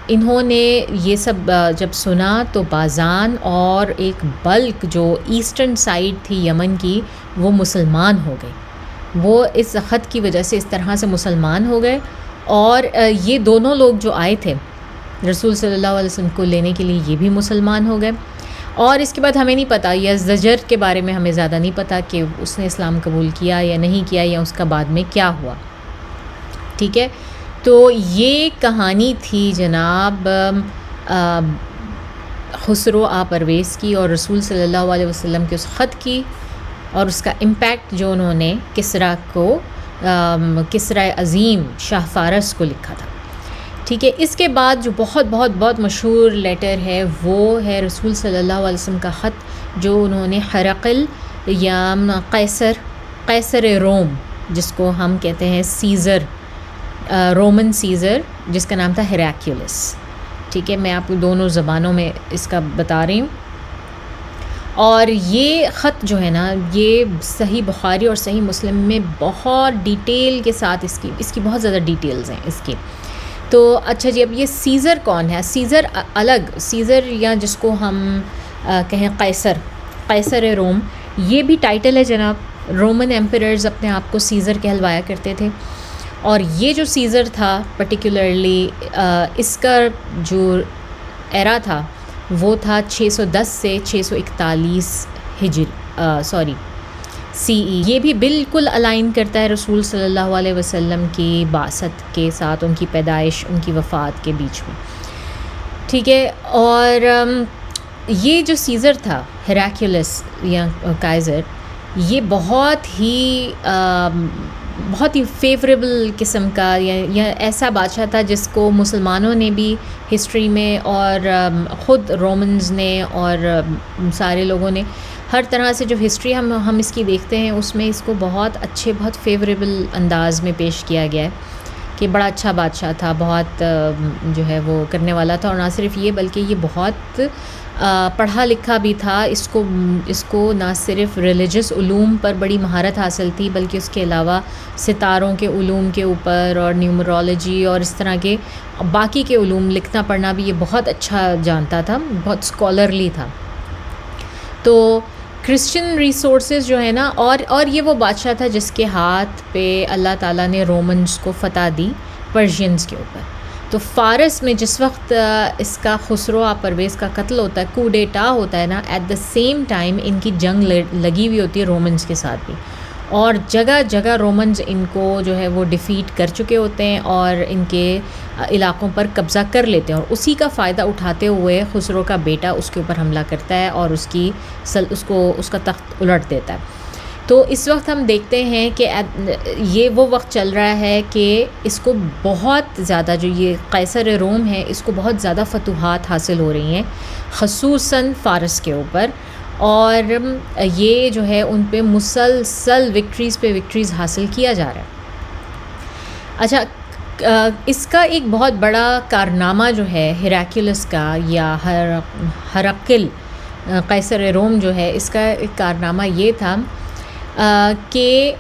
انہوں نے یہ سب جب سنا تو بازان اور ایک بلک جو ایسٹرن سائڈ تھی یمن کی وہ مسلمان ہو گئے. وہ اس خط کی وجہ سے اس طرح سے مسلمان ہو گئے. اور یہ دونوں لوگ جو آئے تھے رسول صلی اللہ علیہ وسلم کو لینے کے لیے یہ بھی مسلمان ہو گئے. اور اس کے بعد ہمیں نہیں پتہ یزدجر کے بارے میں ہمیں زیادہ نہیں پتہ کہ اس نے اسلام قبول کیا یا نہیں کیا، یا اس کا بعد میں کیا ہوا. ٹھیک ہے، تو یہ کہانی تھی جناب خسرو پرویز کی اور رسول صلی اللہ علیہ وسلم کے اس خط کی، اور اس کا امپیکٹ جو انہوں نے کسرا عظیم شاہ فارس کو لکھا تھا. ٹھیک ہے، اس کے بعد جو بہت بہت بہت مشہور لیٹر ہے وہ ہے رسول صلی اللہ علیہ وسلم کا خط جو انہوں نے ہرقل یا قیصر روم، جس کو ہم کہتے ہیں سیزر، رومن سیزر، جس کا نام تھا ہیراکیولس. ٹھیک ہے، میں آپ کو دونوں زبانوں میں اس کا بتا رہی ہوں. اور یہ خط جو ہے نا یہ صحیح بخاری اور صحیح مسلم میں بہت ڈیٹیل کے ساتھ اس کی بہت زیادہ ڈیٹیلز ہیں اس کی. تو اچھا جی، اب یہ سیزر کون ہے؟ سیزر الگ، سیزر یا جس کو ہم کہیں قیصر روم، یہ بھی ٹائٹل ہے جناب. رومن ایمپررز اپنے آپ کو سیزر کہلوایا کرتے تھے. اور یہ جو سیزر تھا پرٹیکولرلی اس کا جو ایرا تھا وہ تھا 610 سے 641 سی ای. یہ بھی بالکل الائن کرتا ہے رسول صلی اللہ علیہ وسلم کی بعثت کے ساتھ، ان کی پیدائش، ان کی وفات کے بیچ میں. ٹھیک ہے، اور یہ جو سیزر تھا ہیراکیولس یا کائزر، یہ بہت ہی فیوریبل قسم کا یا ایسا بادشاہ تھا جس کو مسلمانوں نے بھی ہسٹری میں اور خود رومنز نے اور سارے لوگوں نے ہر طرح سے جو ہسٹری ہم اس کی دیکھتے ہیں اس میں اس کو بہت اچھے، بہت فیوریبل انداز میں پیش کیا گیا ہے کہ بڑا اچھا بادشاہ تھا، بہت جو ہے وہ کرنے والا تھا. اور نہ صرف یہ بلکہ یہ بہت پڑھا لکھا بھی تھا. اس کو نہ صرف ریلیجس علوم پر بڑی مہارت حاصل تھی بلکہ اس کے علاوہ ستاروں کے علوم کے اوپر اور نیومرولوجی اور اس طرح کے باقی کے علوم، لکھنا پڑھنا بھی یہ بہت اچھا جانتا تھا، بہت اسکالرلی تھا. تو کرسچن ریسورسز جو ہے نا، اور یہ وہ بادشاہ تھا جس کے ہاتھ پہ اللہ تعالیٰ نے رومنز کو فتح دی پرشینز کے اوپر. تو فارس میں جس وقت اس کا خسرو پرویز کا قتل ہوتا ہے، کو ڈیٹا ہوتا ہے نا، ایٹ دا سیم ٹائم ان کی جنگ لگی ہوئی ہوتی ہے رومنز کے ساتھ بھی، اور جگہ جگہ رومنز ان کو جو ہے وہ ڈیفیٹ کر چکے ہوتے ہیں اور ان کے علاقوں پر قبضہ کر لیتے ہیں. اور اسی کا فائدہ اٹھاتے ہوئے خسرو کا بیٹا اس کے اوپر حملہ کرتا ہے اور اس کا تخت الٹ دیتا ہے. تو اس وقت ہم دیکھتے ہیں کہ یہ وہ وقت چل رہا ہے کہ اس کو بہت زیادہ، جو یہ قیصر روم ہے، اس کو بہت زیادہ فتوحات حاصل ہو رہی ہیں خصوصاً فارس کے اوپر. اور یہ جو ہے ان پہ مسلسل وکٹریز پہ وکٹریز حاصل کیا جا رہا ہے. اچھا، اس کا ایک بہت بڑا کارنامہ جو ہے ہیراکیولس کا یا ہرقل قیصر روم جو ہے، اس کا ایک کارنامہ یہ تھا کہ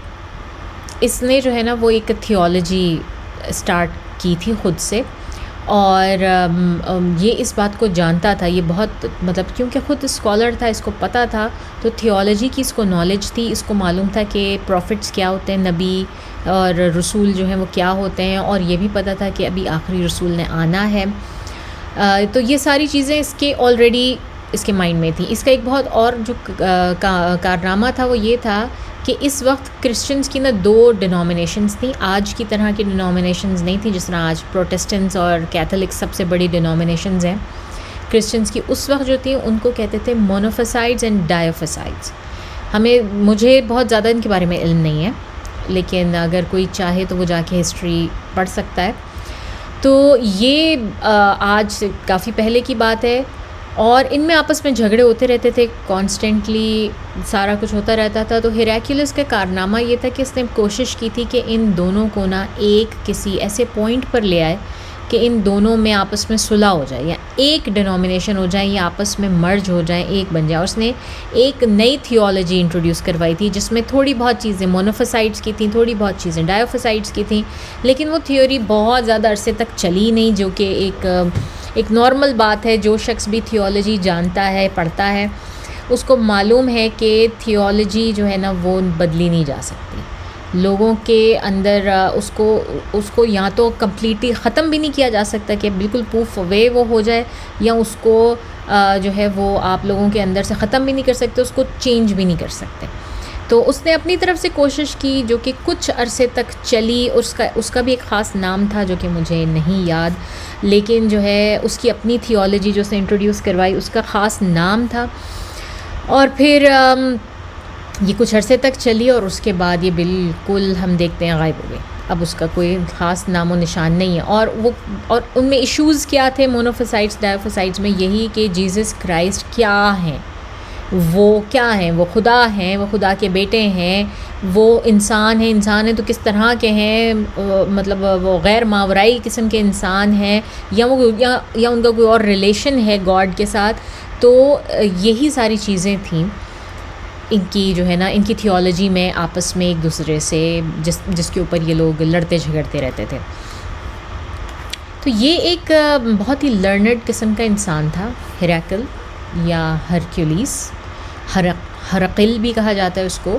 اس نے جو ہے نا وہ ایک تھیولوجی اسٹارٹ کی تھی خود سے. اور یہ اس بات کو جانتا تھا، یہ بہت مطلب کیونکہ خود اسکالر تھا، اس کو پتہ تھا، تو تھیولوجی کی اس کو نالج تھی. اس کو معلوم تھا کہ پروفٹس کیا ہوتے ہیں، نبی اور رسول جو ہیں وہ کیا ہوتے ہیں، اور یہ بھی پتہ تھا کہ ابھی آخری رسول نے آنا ہے. تو یہ ساری چیزیں اس کے آلریڈی اس کے مائنڈ میں تھی. اس کا ایک بہت اور جو کارنامہ تھا وہ یہ تھا کہ اس وقت کرسچنز کی 2 ڈینومینیشنز تھیں. آج کی طرح کی ڈینومینیشنز نہیں تھیں، جس طرح آج پروٹیسٹنٹس اور کیتھولکس سب سے بڑی ڈینومینیشنز ہیں. کرسچنز کی اس وقت جو تھیں ان کو کہتے تھے مونوفیسائڈز اینڈ ڈائیوفیسائڈز. مجھے بہت زیادہ ان کے بارے میں علم نہیں ہے، لیکن اگر کوئی چاہے تو وہ جا کے ہسٹری پڑھ سکتا ہے. تو یہ آج سے کافی پہلے کی بات ہے، اور ان میں آپس میں جھگڑے ہوتے رہتے تھے، کانسٹنٹلی سارا کچھ ہوتا رہتا تھا. تو ہیراکلیوس کا کارنامہ یہ تھا کہ اس نے کوشش کی تھی کہ ان دونوں کو نا ایک کسی ایسے پوائنٹ پر لے آئے کہ ان دونوں میں آپس میں صلح ہو جائے، یا ایک ڈینومینیشن ہو جائے، یا آپس میں مرج ہو جائیں، ایک بن جائے. اور اس نے ایک نئی تھیولوجی انٹروڈیوس کروائی تھی جس میں تھوڑی بہت چیزیں مونوفیسائٹس کی تھیں، تھوڑی بہت چیزیں ڈائیوفیسائٹس کی تھیں، لیکن وہ تھیوری بہت زیادہ عرصے تک چلی نہیں، جو کہ ایک نارمل بات ہے. جو شخص بھی تھیولوجی جانتا ہے، پڑھتا ہے، اس کو معلوم ہے کہ تھیولوجی جو ہے نا وہ بدلی نہیں جا سکتی. لوگوں کے اندر اس کو یا تو کمپلیٹلی ختم بھی نہیں کیا جا سکتا کہ بالکل پروف اوے وہ ہو جائے، یا اس کو جو ہے وہ آپ لوگوں کے اندر سے ختم بھی نہیں کر سکتے، اس کو چینج بھی نہیں کر سکتے. تو اس نے اپنی طرف سے کوشش کی جو کہ کچھ عرصے تک چلی. اس کا بھی ایک خاص نام تھا جو کہ مجھے نہیں یاد، لیکن جو ہے اس کی اپنی تھیولوجی جو اس نے انٹروڈیوس کروائی اس کا خاص نام تھا. اور پھر یہ کچھ عرصے تک چلی، اور اس کے بعد یہ بالکل ہم دیکھتے ہیں غائب ہو گئی. اب اس کا کوئی خاص نام و نشان نہیں ہے. اور ان میں ایشوز کیا تھے مونوفیسائٹس ڈائیوفیسائٹس میں؟ یہی کہ جیزس کرائسٹ کیا ہیں، وہ کیا ہیں؟ وہ خدا ہیں، وہ خدا کے بیٹے ہیں، وہ انسان ہیں تو کس طرح کے ہیں؟ مطلب وہ غیر ماورائی قسم کے انسان ہیں، یا ان کا کوئی اور ریلیشن ہے گاڈ کے ساتھ؟ تو یہی ساری چیزیں تھیں ان کی جو ہے نا ان کی تھیولوجی میں آپس میں ایک دوسرے سے جس کے اوپر یہ لوگ لڑتے جھگڑتے رہتے تھے. تو یہ ایک بہت ہی لرنڈ قسم کا انسان تھا، ہیراکل یا ہرکیولیس، ہرقل بھی کہا جاتا ہے اس کو.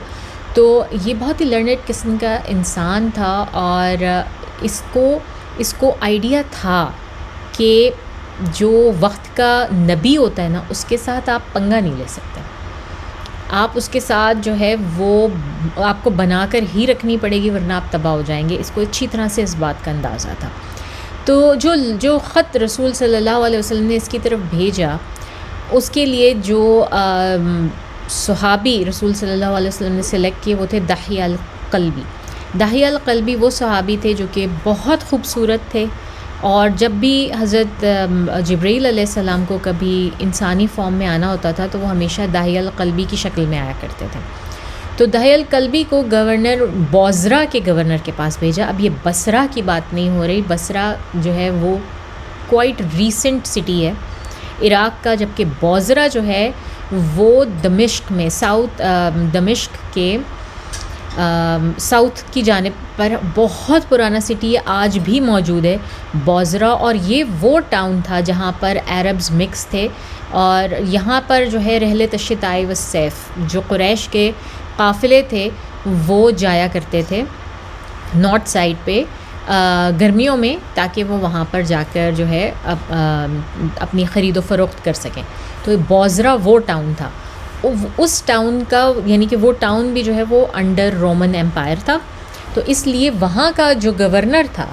تو یہ بہت ہی لرنڈ قسم کا انسان تھا، اور اس کو آئیڈیا تھا کہ جو وقت کا نبی ہوتا ہے نا اس کے ساتھ آپ پنگا نہیں لے سکتے. آپ اس کے ساتھ جو ہے وہ آپ کو بنا کر ہی رکھنی پڑے گی، ورنہ آپ تباہ ہو جائیں گے. اس کو اچھی طرح سے اس بات کا اندازہ تھا. تو جو خط رسول صلی اللہ علیہ وسلم نے اس کی طرف بھیجا، اس کے لیے جو صحابی رسول صلی اللہ علیہ وسلم نے سلیکٹ کیے وہ تھے دحیہ القلبی. دحیہ القلبی وہ صحابی تھے جو کہ بہت خوبصورت تھے، اور جب بھی حضرت جبرائیل علیہ السلام کو کبھی انسانی فارم میں آنا ہوتا تھا تو وہ ہمیشہ دحیہ القلبی کی شکل میں آیا کرتے تھے. تو دحیہ القلبی کو گورنر بوزرا کے گورنر کے پاس بھیجا. اب یہ بصرہ کی بات نہیں ہو رہی، بصرہ جو ہے وہ کوائٹ ریسنٹ سٹی ہے عراق کا، جبکہ بوزرا جو ہے وہ دمشق میں دمشق کے ساؤتھ کی جانب پر بہت پرانا سٹی ہے، آج بھی موجود ہے بوزرا. اور یہ وہ ٹاؤن تھا جہاں پر عربز مکس تھے، اور یہاں پر جو ہے رحلۃ الشتاء والصیف جو قریش کے قافلے تھے وہ جایا کرتے تھے نارتھ سائڈ پہ گرمیوں میں، تاکہ وہ وہاں پر جا کر جو ہے اپنی خرید و فروخت کر سکیں. تو بوزرا وہ ٹاؤن تھا. اس ٹاؤن کا یعنی کہ وہ ٹاؤن بھی جو ہے وہ انڈر رومن ایمپائر تھا. تو اس لیے وہاں کا جو گورنر تھا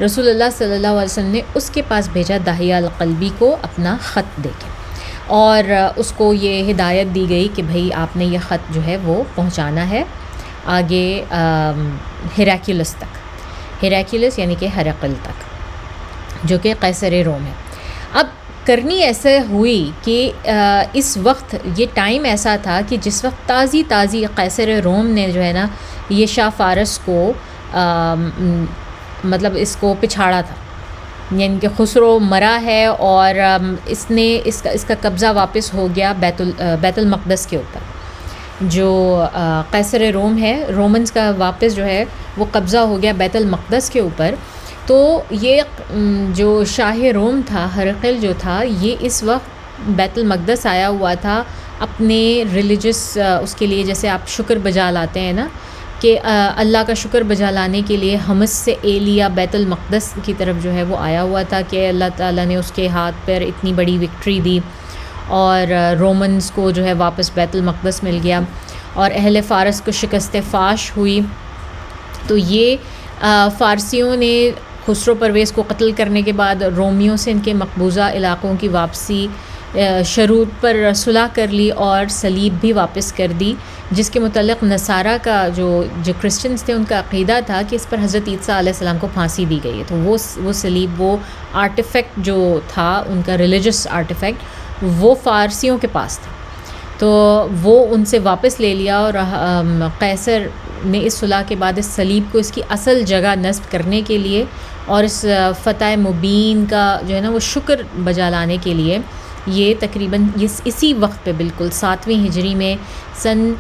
رسول اللہ صلی اللہ علیہ وسلم نے اس کے پاس بھیجا دحیہ القلبی کو اپنا خط دے کے، اور اس کو یہ ہدایت دی گئی کہ بھئی آپ نے یہ خط جو ہے وہ پہنچانا ہے آگے ہیراکلیوس تک. ہیراکلیوس یعنی کہ ہرقل تک، جو کہ قیصر روم ہے. اب کرنی ایسے ہوئی کہ اس وقت یہ ٹائم ایسا تھا کہ جس وقت تازی قیصر روم نے جو ہے نا یہ شاہ فارس کو مطلب اس کو پچھاڑا تھا، یعنی کہ خسرو مرا ہے، اور اس کا قبضہ واپس ہو گیا بیت المقدس کے اوپر. جو قیصر روم ہے، رومنز کا واپس جو ہے وہ قبضہ ہو گیا بیت المقدس کے اوپر. تو یہ جو شاہ روم تھا ہرقل جو تھا، یہ اس وقت بیت المقدس آیا ہوا تھا اپنے ریلیجس اس کے لیے، جیسے آپ شکر بجا لاتے ہیں نا، کہ اللہ کا شکر بجا لانے کے لیے حمص سے ایلیا بیت المقدس کی طرف جو ہے وہ آیا ہوا تھا کہ اللہ تعالیٰ نے اس کے ہاتھ پر اتنی بڑی وکٹری دی، اور رومنز کو جو ہے واپس بیت المقدس مل گیا، اور اہل فارس کو شکست فاش ہوئی. تو یہ فارسیوں نے خسرو پرویز کو قتل کرنے کے بعد رومیوں سے ان کے مقبوضہ علاقوں کی واپسی شروط پر صلح کر لی، اور صلیب بھی واپس کر دی جس کے متعلق نصارہ کا جو کرسچنز تھے ان کا عقیدہ تھا کہ اس پر حضرت عیسیٰ علیہ السلام کو پھانسی دی گئی ہے. تو وہ صلیب، وہ آرٹیفیکٹ جو تھا ان کا ریلیجس آرٹیفیکٹ، وہ فارسیوں کے پاس تھا. تو وہ ان سے واپس لے لیا، اور قیصر نے اس صلح کے بعد اس صلیب کو اس کی اصل جگہ نصب کرنے کے لیے اور اس فتح مبین کا جو ہے نا وہ شکر بجا لانے کے لیے، یہ تقریباً اسی وقت پہ بالکل 7ویں ہجری میں سن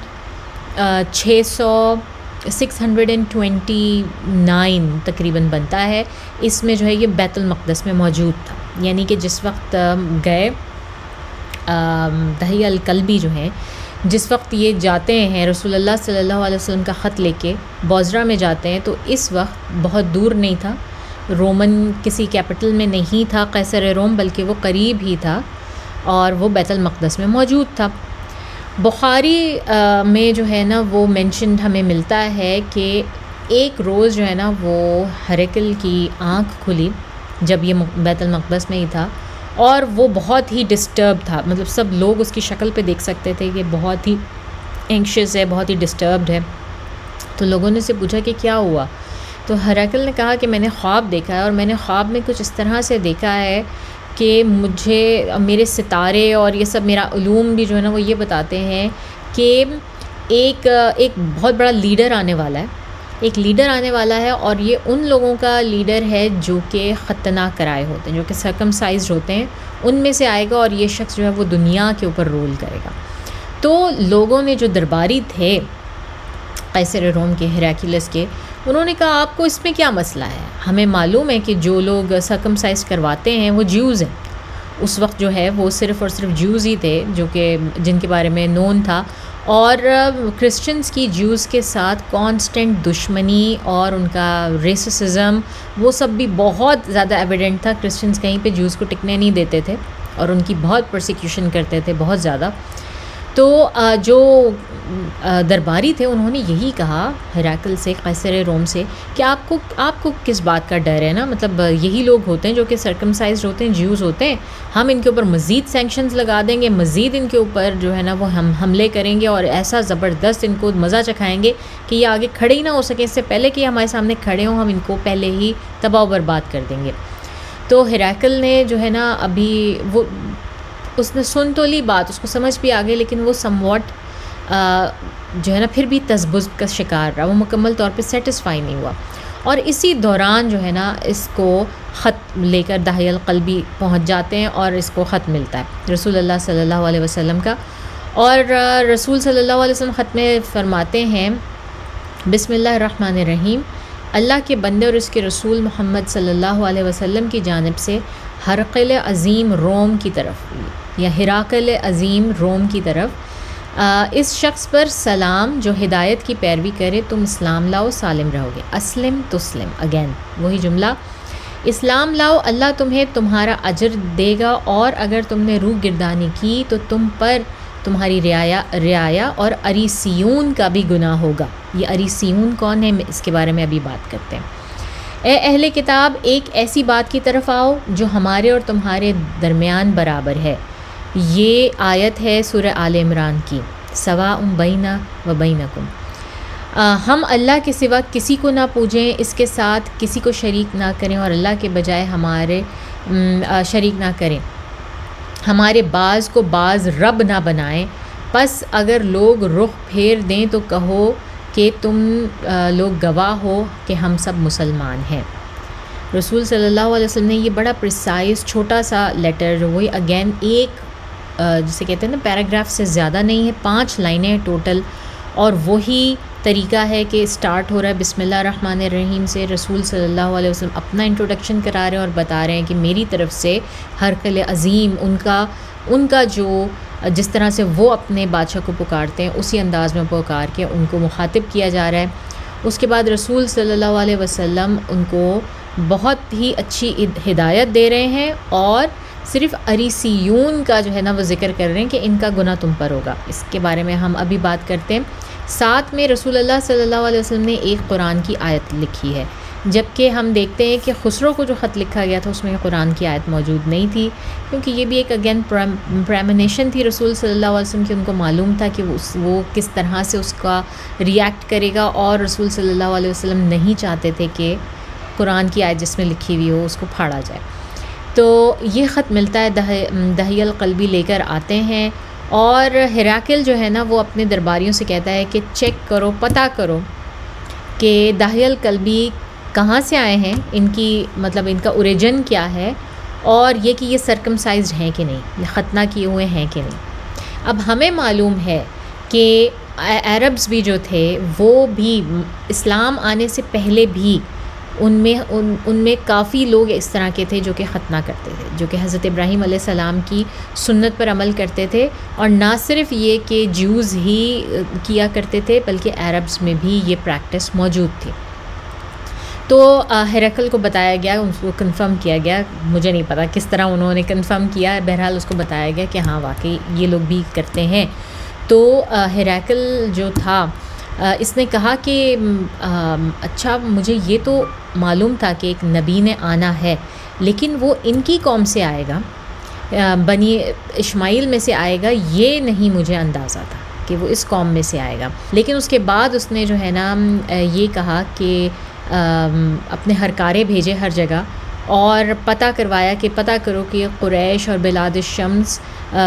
629 تقریباً بنتا ہے. اس میں جو ہے یہ بیت المقدس میں موجود تھا. یعنی کہ جس وقت گئے دحیہ الکلبی جو ہیں، جس وقت یہ جاتے ہیں رسول اللہ صلی اللہ علیہ وسلم کا خط لے کے بوزرا میں جاتے ہیں، تو اس وقت بہت دور نہیں تھا، رومن کسی کیپٹل میں نہیں تھا قیصر روم، بلکہ وہ قریب ہی تھا اور وہ بیت المقدس میں موجود تھا. بخاری میں جو ہے نا وہ مینشنڈ ہمیں ملتا ہے کہ ایک روز جو ہے نا وہ ہرقل کی آنکھ کھلی جب یہ بیت المقدس میں ہی تھا، اور وہ بہت ہی ڈسٹرب تھا. مطلب سب لوگ اس کی شکل پہ دیکھ سکتے تھے کہ بہت ہی اینکشس ہے، بہت ہی ڈسٹربڈ ہے. تو لوگوں نے سے پوچھا کہ کیا ہوا؟ تو ہرقل نے کہا کہ میں نے خواب دیکھا ہے، اور میں نے خواب میں کچھ اس طرح سے دیکھا ہے کہ مجھے میرے ستارے اور یہ سب میرا علوم بھی جو ہے نا وہ یہ بتاتے ہیں کہ ایک بہت بڑا لیڈر آنے والا ہے، ایک لیڈر آنے والا ہے، اور یہ ان لوگوں کا لیڈر ہے جو کہ ختنہ کرائے ہوتے ہیں، جو کہ سرکمسائزڈ ہوتے ہیں، ان میں سے آئے گا، اور یہ شخص جو ہے وہ دنیا کے اوپر رول کرے گا. تو لوگوں نے جو درباری تھے قیصر روم کے، ہیراکلیس کے، انہوں نے کہا آپ کو اس میں کیا مسئلہ ہے؟ ہمیں معلوم ہے کہ جو لوگ سرکمسائز کرواتے ہیں وہ جیوز ہیں. اس وقت جو ہے وہ صرف اور صرف جیوز ہی تھے جو کہ جن کے بارے میں نون تھا، اور کرسچنز کی جیوز کے ساتھ کانسٹنٹ دشمنی اور ان کا ریسسزم وہ سب بھی بہت زیادہ ایویڈنٹ تھا. کرسچنز کہیں پہ جیوز کو ٹکنے نہیں دیتے تھے اور ان کی بہت پرسیکیوشن کرتے تھے، بہت زیادہ. تو جو درباری تھے انہوں نے یہی کہا ہرقل سے، قیصر روم سے، کہ آپ کو کس بات کا ڈر ہے نا؟ مطلب یہی لوگ ہوتے ہیں جو کہ سرکمسائزڈ ہوتے ہیں، جیوز ہوتے ہیں، ہم ان کے اوپر مزید سینکشنز لگا دیں گے، مزید ان کے اوپر جو ہے نا وہ ہم حملے کریں گے، اور ایسا زبردست ان کو مزہ چکھائیں گے کہ یہ آگے کھڑے ہی نہ ہو سکیں. اس سے پہلے کہ ہمارے سامنے کھڑے ہوں ہم ان کو پہلے ہی تباہ و برباد کر دیں گے. تو ہرقل نے جو ہے نا ابھی وہ اس نے سن تو لی بات، اس کو سمجھ بھی آ گئی، لیکن وہ سم واٹ جو ہے نا پھر بھی تذبذب کا شکار رہا، وہ مکمل طور پہ سیٹسفائی نہیں ہوا. اور اسی دوران جو ہے نا اس کو خط لے کر دحیہ القلبی پہنچ جاتے ہیں، اور اس کو خط ملتا ہے رسول اللہ صلی اللہ علیہ وسلم کا. اور رسول صلی اللہ علیہ وسلم خط میں فرماتے ہیں بسم اللہ الرحمن الرحیم، اللہ کے بندے اور اس کے رسول محمد صلی اللہ علیہ وسلم کی جانب سے ہرقل عظیم روم کی طرف، یا ہراقل عظیم روم کی طرف، اس شخص پر سلام جو ہدایت کی پیروی کرے، تم اسلام لاؤ سالم رہو گے. اسلم تسلم، اگین وہی جملہ، اسلام لاؤ اللہ تمہیں تمہارا اجر دے گا، اور اگر تم نے روح گردانی کی تو تم پر تمہاری رعایا اور اریسیون کا بھی گناہ ہوگا. یہ اریسیون کون ہے اس کے بارے میں ابھی بات کرتے ہیں. اے اہل کتاب، ایک ایسی بات کی طرف آؤ جو ہمارے اور تمہارے درمیان برابر ہے. یہ آیت ہے سورہ آل عمران کی، سواء بینا و بینکم. ہم اللہ کے سوا کسی کو نہ پوجیں، اس کے ساتھ کسی کو شریک نہ کریں، اور اللہ کے بجائے ہمارے شریک نہ کریں. ہمارے بعض کو بعض رب نہ بنائیں. پس اگر لوگ رخ پھیر دیں تو کہو کہ تم لوگ گواہ ہو کہ ہم سب مسلمان ہیں. رسول صلی اللہ علیہ وسلم نے یہ بڑا پریسائز چھوٹا سا لیٹر، جو وہی اگین ایک جسے کہتے ہیں نا پیراگراف سے زیادہ نہیں ہے، 5 لائنیں ٹوٹل، اور وہی طریقہ ہے کہ اسٹارٹ ہو رہا ہے بسم اللہ الرحمن الرحیم سے. رسول صلی اللہ علیہ وسلم اپنا انٹروڈکشن کرا رہے ہیں اور بتا رہے ہیں کہ میری طرف سے ہرقل عظیم، ان کا جو جس طرح سے وہ اپنے بادشاہ کو پکارتے ہیں اسی انداز میں پکار کے ان کو مخاطب کیا جا رہا ہے. اس کے بعد رسول صلی اللہ علیہ وسلم ان کو بہت ہی اچھی ہدایت دے رہے ہیں، اور صرف اریسیون کا جو ہے نا وہ ذکر کر رہے ہیں کہ ان کا گناہ تم پر ہوگا. اس کے بارے میں ہم ابھی بات کرتے ہیں. ساتھ میں رسول اللہ صلی اللہ علیہ وسلم نے ایک قرآن کی آیت لکھی ہے. جبکہ ہم دیکھتے ہیں کہ خسرو کو جو خط لکھا گیا تھا اس میں قرآن کی آیت موجود نہیں تھی، کیونکہ یہ بھی ایک اگین پریمونیشن تھی رسول صلی اللہ علیہ وسلم کی، ان کو معلوم تھا کہ وہ کس طرح سے اس کا ریئیکٹ کرے گا، اور رسول صلی اللہ علیہ وسلم نہیں چاہتے تھے کہ قرآن کی آیت جس میں لکھی ہوئی ہو اس کو پھاڑا جائے۔ تو یہ خط ملتا ہے، دحیہ القلبی لے کر آتے ہیں، اور ہراکل جو ہے نا وہ اپنے درباریوں سے کہتا ہے کہ چیک کرو، پتہ کرو کہ دحیہ القلبی کہاں سے آئے ہیں، ان کی مطلب ان کا اوریجن کیا ہے، اور یہ کہ یہ سرکمسائزڈ ہیں کہ نہیں، ختنہ کیے ہوئے ہیں کہ نہیں۔ اب ہمیں معلوم ہے کہ عربز بھی جو تھے وہ بھی اسلام آنے سے پہلے بھی ان میں کافی لوگ اس طرح کے تھے جو کہ ختنہ کرتے تھے، جو کہ حضرت ابراہیم علیہ السلام کی سنت پر عمل کرتے تھے، اور نہ صرف یہ کہ جیوز ہی کیا کرتے تھے بلکہ عربز میں بھی یہ پریکٹس موجود تھی۔ تو ہرقل کو بتایا گیا، اس کو کنفرم کیا گیا، مجھے نہیں پتا کس طرح انہوں نے کنفرم کیا، بہرحال اس کو بتایا گیا کہ ہاں واقعی یہ لوگ بھی کرتے ہیں۔ تو ہرقل جو تھا اس نے کہا کہ اچھا مجھے یہ تو معلوم تھا کہ ایک نبی نے آنا ہے، لیکن وہ ان کی قوم سے آئے گا، بنی اسماعیل میں سے آئے گا، یہ نہیں مجھے اندازہ تھا کہ وہ اس قوم میں سے آئے گا۔ لیکن اس کے بعد اس نے جو ہے نا یہ کہا کہ اپنے ہرکارے بھیجے ہر جگہ، اور پتہ کروایا کہ پتہ کرو کہ قریش اور بلاد الشمس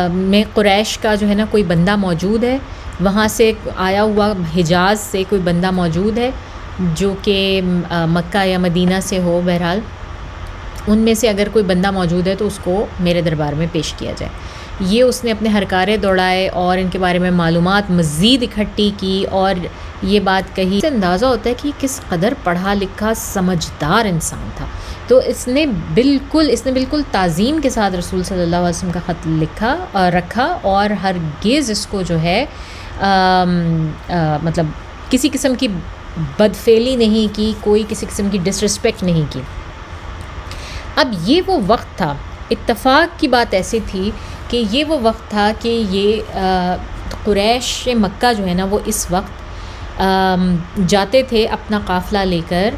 میں قریش کا جو ہے نا کوئی بندہ موجود ہے، وہاں سے آیا ہوا حجاز سے کوئی بندہ موجود ہے جو کہ مکہ یا مدینہ سے ہو، بہرحال ان میں سے اگر کوئی بندہ موجود ہے تو اس کو میرے دربار میں پیش کیا جائے۔ یہ اس نے اپنے ہرکارے دوڑائے اور ان کے بارے میں معلومات مزید اکٹھی کی، اور یہ بات کہی، اس سے اندازہ ہوتا ہے کہ کس قدر پڑھا لکھا سمجھدار انسان تھا۔ تو اس نے بالکل تعظیم کے ساتھ رسول صلی اللہ علیہ وسلم کا خط لکھا اور رکھا، اور ہرگز اس کو جو ہے مطلب کسی قسم کی بدفعلی نہیں کی، کوئی کسی قسم کی ڈسرسپیکٹ نہیں کی۔ اب یہ وہ وقت تھا، اتفاق کی بات ایسی تھی کہ یہ وہ وقت تھا کہ یہ قریش مکہ جو ہے نا وہ اس وقت جاتے تھے اپنا قافلہ لے کر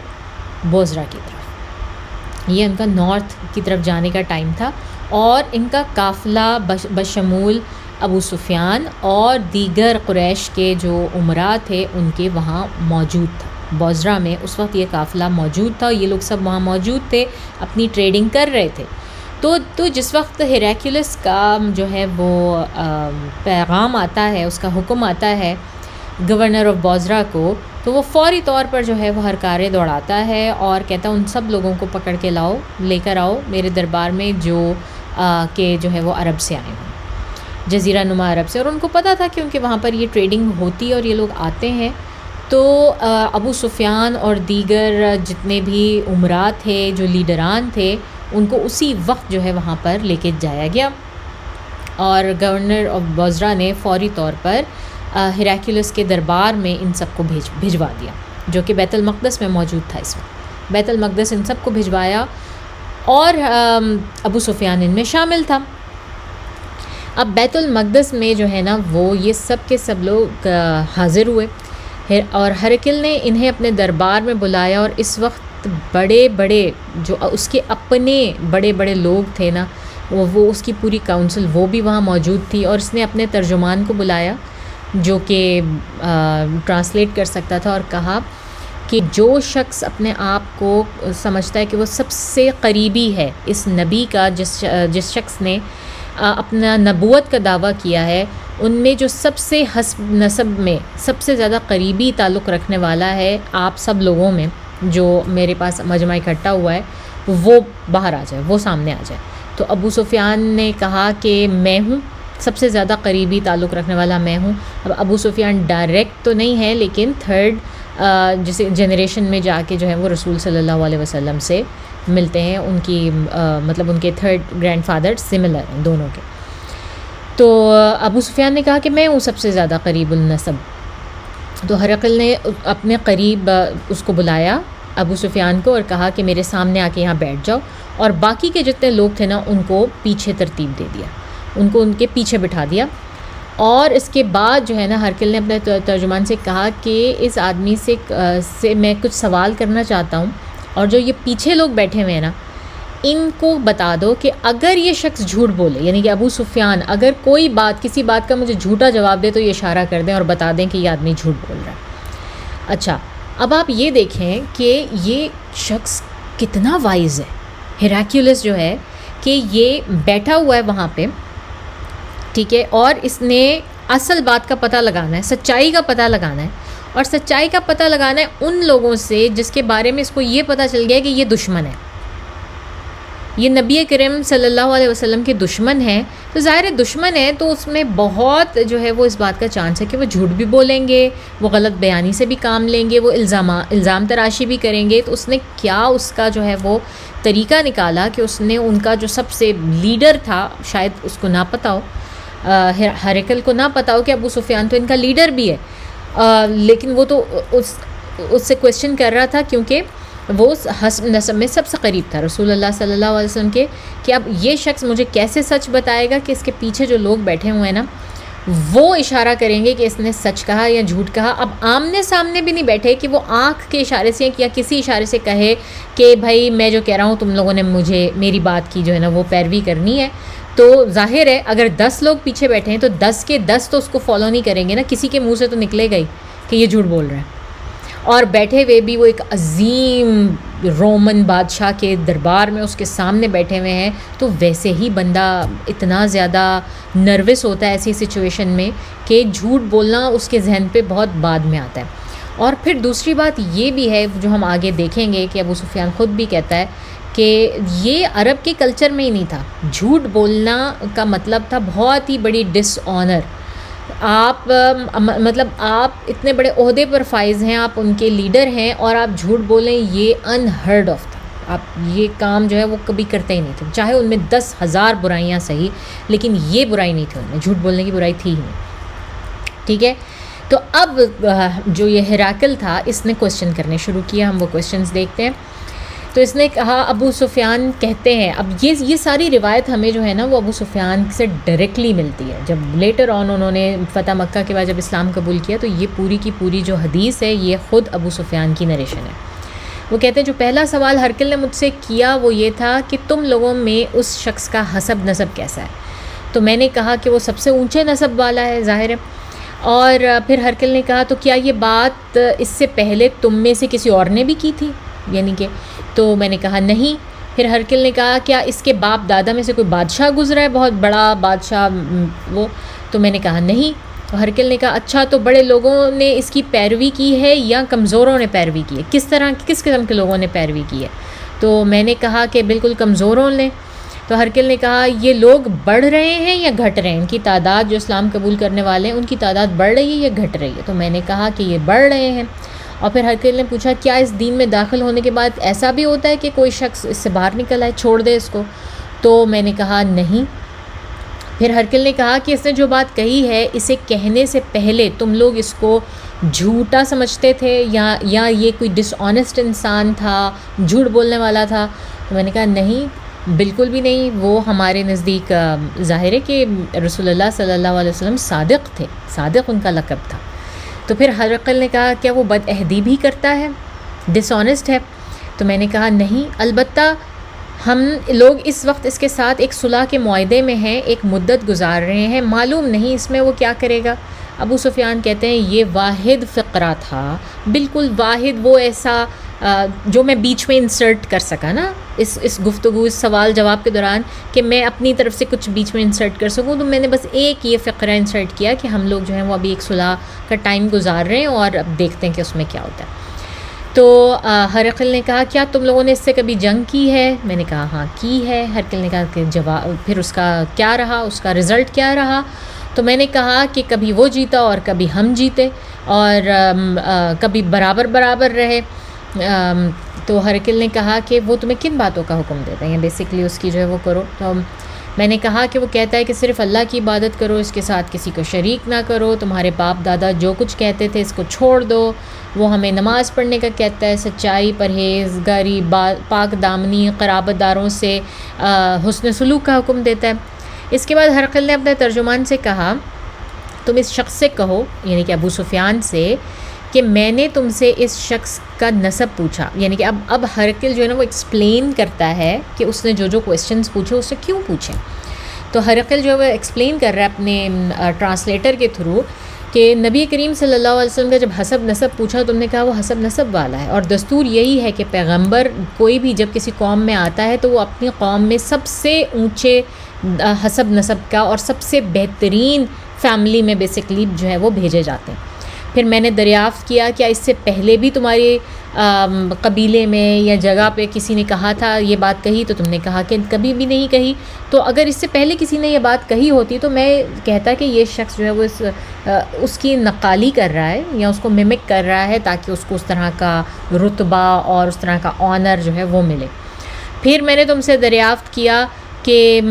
بوزرا کی طرف، یہ ان کا نارتھ کی طرف جانے کا ٹائم تھا، اور ان کا قافلہ بشمول ابو سفیان اور دیگر قریش کے جو امراء تھے ان کے وہاں موجود تھا۔ بوزرا میں اس وقت یہ قافلہ موجود تھا، یہ لوگ سب وہاں موجود تھے، اپنی ٹریڈنگ کر رہے تھے۔ تو جس وقت ہیراکلیس کا جو ہے وہ پیغام آتا ہے، اس کا حکم آتا ہے گورنر آف بوزرا کو، تو وہ فوری طور پر جو ہے وہ ہرکارے دوڑاتا ہے اور کہتا ہے ان سب لوگوں کو پکڑ کے لے کر آؤ میرے دربار میں جو کہ جو ہے وہ عرب سے آئے ہیں، جزیرہ نما عرب سے، اور ان کو پتہ تھا کیونکہ وہاں پر یہ ٹریڈنگ ہوتی ہے اور یہ لوگ آتے ہیں۔ تو ابو سفیان اور دیگر جتنے بھی امراء تھے، جو لیڈران تھے، ان کو اسی وقت جو ہے وہاں پر لے کے جایا گیا، اور گورنر آف بوزرا نے فوری طور پر ہیراکلیس کے دربار میں ان سب کو بھجوا دیا، جو کہ بیت المقدس میں موجود تھا اس وقت۔ بیت المقدس ان سب کو بھجوایا، اور ابو سفیان ان میں شامل تھا۔ اب بیت المقدس میں جو ہے نا وہ یہ سب کے سب لوگ حاضر ہوئے، اور ہرقل نے انہیں اپنے دربار میں بلایا، اور اس وقت بڑے بڑے جو اس کے اپنے بڑے بڑے لوگ تھے نا، وہ اس کی پوری کاؤنسل وہ بھی وہاں موجود تھی، اور اس نے اپنے ترجمان کو بلایا جو کہ ٹرانسلیٹ کر سکتا تھا، اور کہا کہ جو شخص اپنے آپ کو سمجھتا ہے کہ وہ سب سے قریبی ہے اس نبی کا، جس شخص نے اپنا نبوت کا دعویٰ کیا ہے، ان میں جو سب سے حسب نسب میں سب سے زیادہ قریبی تعلق رکھنے والا ہے آپ سب لوگوں میں جو میرے پاس مجمع اکٹھا ہوا ہے، وہ باہر آ جائے، وہ سامنے آ جائے۔ تو ابو سفیان نے کہا کہ میں ہوں، سب سے زیادہ قریبی تعلق رکھنے والا میں ہوں۔ اب ابو سفیان ڈائریکٹ تو نہیں ہے، لیکن تھرڈ جسے جنریشن میں جا کے جو ہے وہ رسول صلی اللہ علیہ وسلم سے ملتے ہیں، ان کی مطلب ان کے تھرڈ گرینڈ فادر سملر ہیں دونوں کے۔ تو ابو سفیان نے کہا کہ میں ہوں سب سے زیادہ قریب النسب۔ تو ہرقل نے اپنے قریب اس کو بلایا ابو سفیان کو، اور کہا کہ میرے سامنے آ کے یہاں بیٹھ جاؤ، اور باقی کے جتنے لوگ تھے نا ان کو پیچھے ترتیب دے دیا، ان کو ان کے پیچھے بٹھا دیا۔ اور اس کے بعد جو ہے نا ہرقل نے اپنے ترجمان سے کہا کہ اس آدمی سے میں کچھ سوال کرنا چاہتا ہوں، اور جو یہ پیچھے لوگ بیٹھے ہوئے ہیں نا، ان کو بتا دو کہ اگر یہ شخص جھوٹ بولے، یعنی کہ ابو سفیان اگر کوئی بات کسی بات کا مجھے جھوٹا جواب دے تو یہ اشارہ کر دیں اور بتا دیں کہ یہ آدمی جھوٹ بول رہا ہے۔ اچھا، اب آپ یہ دیکھیں کہ یہ شخص کتنا وائز ہے، ہیراکلیوس جو ہے، کہ یہ بیٹھا ہوا ہے وہاں پہ، ٹھیک ہے، اور اس نے اصل بات کا پتہ لگانا ہے، سچائی کا پتہ لگانا ہے، اور سچائی کا پتہ لگانا ہے ان لوگوں سے جس کے بارے میں اس کو یہ پتہ چل گیا کہ یہ دشمن ہے، یہ نبی کریم صلی اللہ علیہ وسلم کے دشمن ہیں۔ تو ظاہر دشمن ہے تو اس میں بہت جو ہے وہ اس بات کا چانس ہے کہ وہ جھوٹ بھی بولیں گے، وہ غلط بیانی سے بھی کام لیں گے، وہ الزام تراشی بھی کریں گے۔ تو اس نے کیا اس کا جو ہے وہ طریقہ نکالا کہ اس نے ان کا جو سب سے لیڈر تھا، شاید اس کو نہ پتہ ہو، ہرقل کو نہ پتہ ہو کہ ابو سفیان تو ان کا لیڈر بھی ہے، لیکن وہ تو اس سے کویسچن کر رہا تھا کیونکہ وہ حسب نسب میں سب سے قریب تھا رسول اللہ صلی اللہ علیہ وسلم کے، کہ اب یہ شخص مجھے کیسے سچ بتائے گا کہ اس کے پیچھے جو لوگ بیٹھے ہوئے ہیں نا وہ اشارہ کریں گے کہ اس نے سچ کہا یا جھوٹ کہا۔ اب آمنے سامنے بھی نہیں بیٹھے کہ وہ آنکھ کے اشارے سے یا کسی اشارے سے کہے کہ بھائی میں جو کہہ رہا ہوں تم لوگوں نے مجھے میری بات کی جو ہے نا وہ پیروی کرنی ہے۔ تو ظاہر ہے اگر 10 لوگ پیچھے بیٹھے ہیں تو 10 کے 10 تو اس کو فالو نہیں کریں گے نا، کسی کے منہ سے تو نکلے گا ہی کہ یہ جھوٹ بول رہا ہے۔ اور بیٹھے ہوئے بھی وہ ایک عظیم رومن بادشاہ کے دربار میں اس کے سامنے بیٹھے ہوئے ہیں، تو ویسے ہی بندہ اتنا زیادہ نروس ہوتا ہے ایسی سچویشن میں کہ جھوٹ بولنا اس کے ذہن پہ بہت بعد میں آتا ہے۔ اور پھر دوسری بات یہ بھی ہے جو ہم آگے دیکھیں گے کہ ابو سفیان خود بھی کہتا ہے کہ یہ عرب کے کلچر میں ہی نہیں تھا، جھوٹ بولنا کا مطلب تھا بہت ہی بڑی ڈس آنر۔ آپ مطلب آپ اتنے بڑے عہدے پر فائز ہیں، آپ ان کے لیڈر ہیں اور آپ جھوٹ بولیں، یہ انہرڈ آف تھا۔ آپ یہ کام جو ہے وہ کبھی کرتے ہی نہیں تھے، چاہے ان میں 10,000 برائیاں صحیح، لیکن یہ برائی نہیں تھی ان میں، جھوٹ بولنے کی برائی تھی ہی نہیں، ٹھیک ہے۔ تو اب جو یہ ہیراکل تھا اس نے کویسچن کرنے شروع کیا، ہم وہ کویسچنز دیکھتے ہیں۔ تو اس نے کہا، ابو سفیان کہتے ہیں، اب یہ ساری روایت ہمیں جو ہے نا وہ ابو سفیان سے ڈائریکٹلی ملتی ہے۔ جب لیٹر آن انہوں نے فتح مکہ کے بعد جب اسلام قبول کیا تو یہ پوری کی پوری جو حدیث ہے یہ خود ابو سفیان کی نریشن ہے۔ وہ کہتے ہیں جو پہلا سوال ہرقل نے مجھ سے کیا وہ یہ تھا کہ تم لوگوں میں اس شخص کا حسب نسب کیسا ہے؟ تو میں نے کہا کہ وہ سب سے اونچے نسب والا ہے، ظاہر ہے۔ اور پھر ہرقل نے کہا تو کیا یہ بات اس سے پہلے تم میں سے کسی اور نے بھی کی تھی؟ یعنی کہ تو میں نے کہا نہیں۔ پھر ہرقل نے کہا کیا اس کے باپ دادا میں سے کوئی بادشاہ گزرا ہے، بہت بڑا بادشاہ وہ؟ تو میں نے کہا نہیں۔ تو ہرقل نے کہا اچھا تو بڑے لوگوں نے اس کی پیروی کی ہے یا کمزوروں نے پیروی کی ہے؟ کس قسم کے لوگوں نے پیروی کی ہے؟ تو میں نے کہا کہ بالکل کمزوروں نے۔ تو ہرقل نے کہا یہ لوگ بڑھ رہے ہیں یا گھٹ رہے ہیں؟ ان کی تعداد جو اسلام قبول کرنے والے ہیں ان کی تعداد بڑھ رہی ہے یا گھٹ رہی ہے؟ تو میں نے کہا کہ یہ بڑھ رہے ہیں۔ اور پھر ہرقل نے پوچھا کیا اس دین میں داخل ہونے کے بعد ایسا بھی ہوتا ہے کہ کوئی شخص اس سے باہر نکل آئے، چھوڑ دے اس کو؟ تو میں نے کہا نہیں۔ پھر ہرقل نے کہا کہ اس نے جو بات کہی ہے اسے کہنے سے پہلے تم لوگ اس کو جھوٹا سمجھتے تھے یا یہ کوئی ڈس آنیسٹ انسان تھا، جھوٹ بولنے والا تھا؟ تو میں نے کہا نہیں، بالکل بھی نہیں، وہ ہمارے نزدیک ظاہر ہے کہ رسول اللہ صلی اللہ علیہ وسلم صادق تھے، صادق ان کا لقب تھا۔ تو پھر ہرقل نے کہا کیا وہ بد عہدی بھی کرتا ہے، ڈس آنیسٹ ہے؟ تو میں نے کہا نہیں، البتہ ہم لوگ اس وقت اس کے ساتھ ایک صلح کے معاہدے میں ہیں، ایک مدت گزار رہے ہیں، معلوم نہیں اس میں وہ کیا کرے گا۔ ابو سفیان کہتے ہیں یہ واحد فقرہ تھا، بالکل واحد، وہ ایسا جو میں بیچ میں انسرٹ کر سکا نا اس گفتگو، اس سوال جواب کے دوران، کہ میں اپنی طرف سے کچھ بیچ میں انسرٹ کر سکوں، تو میں نے بس ایک یہ فقرہ انسرٹ کیا کہ ہم لوگ جو ہیں وہ ابھی ایک صلح کا ٹائم گزار رہے ہیں اور اب دیکھتے ہیں کہ اس میں کیا ہوتا ہے۔ تو ہرقل نے کہا کیا تم لوگوں نے اس سے کبھی جنگ کی ہے؟ میں نے کہا ہاں کی ہے۔ ہرقل نے کہا کہ پھر اس کا کیا رہا، اس کا رزلٹ کیا رہا؟ تو میں نے کہا کہ کبھی وہ جیتا اور کبھی ہم جیتے، اور کبھی برابر رہے۔ تو ہرقل نے کہا کہ وہ تمہیں کن باتوں کا حکم دیتا ہے، بیسکلی اس کی جو ہے وہ کرو۔ تو میں نے کہا کہ وہ کہتا ہے کہ صرف اللہ کی عبادت کرو، اس کے ساتھ کسی کو شریک نہ کرو، تمہارے باپ دادا جو کچھ کہتے تھے اس کو چھوڑ دو، وہ ہمیں نماز پڑھنے کا کہتا ہے، سچائی، پرہیزگاری، پاک دامنی، قرابت داروں سے حسن سلوک کا حکم دیتا ہے۔ اس کے بعد ہرقل نے اپنے ترجمان سے کہا تم اس شخص سے کہو، یعنی کہ ابو سفیان سے، کہ میں نے تم سے اس شخص کا نسب پوچھا. یعنی کہ اب ہرقل جو ہے نا وہ ایکسپلین کرتا ہے کہ اس نے جو کویسچنز پوچھے اس سے کیوں پوچھے. تو ہرقل جو ہے وہ ایکسپلین کر رہا ہے اپنے ٹرانسلیٹر کے تھرو کہ نبی کریم صلی اللہ علیہ وسلم کا جب حسب نسب پوچھا تو تم نے کہا وہ حسب نسب والا ہے. اور دستور یہی ہے کہ پیغمبر کوئی بھی جب کسی قوم میں آتا ہے تو وہ اپنی قوم میں سب سے اونچے حسب نسب کا اور سب سے بہترین فیملی میں بیسکلی جو ہے وہ بھیجے جاتے ہیں. پھر میں نے دریافت کیا کیا اس سے پہلے بھی تمہارے قبیلے میں یا جگہ پہ کسی نے کہا تھا یہ بات کہی؟ تو تم نے کہا کہ کبھی بھی نہیں کہی. تو اگر اس سے پہلے کسی نے یہ بات کہی ہوتی تو میں کہتا کہ یہ شخص جو ہے وہ اس کی نقالی کر رہا ہے یا اس کو ممک کر رہا ہے تاکہ اس کو اس طرح کا رتبہ اور اس طرح کا آنر جو ہے وہ ملے. پھر میں نے تم سے دریافت کیا کہ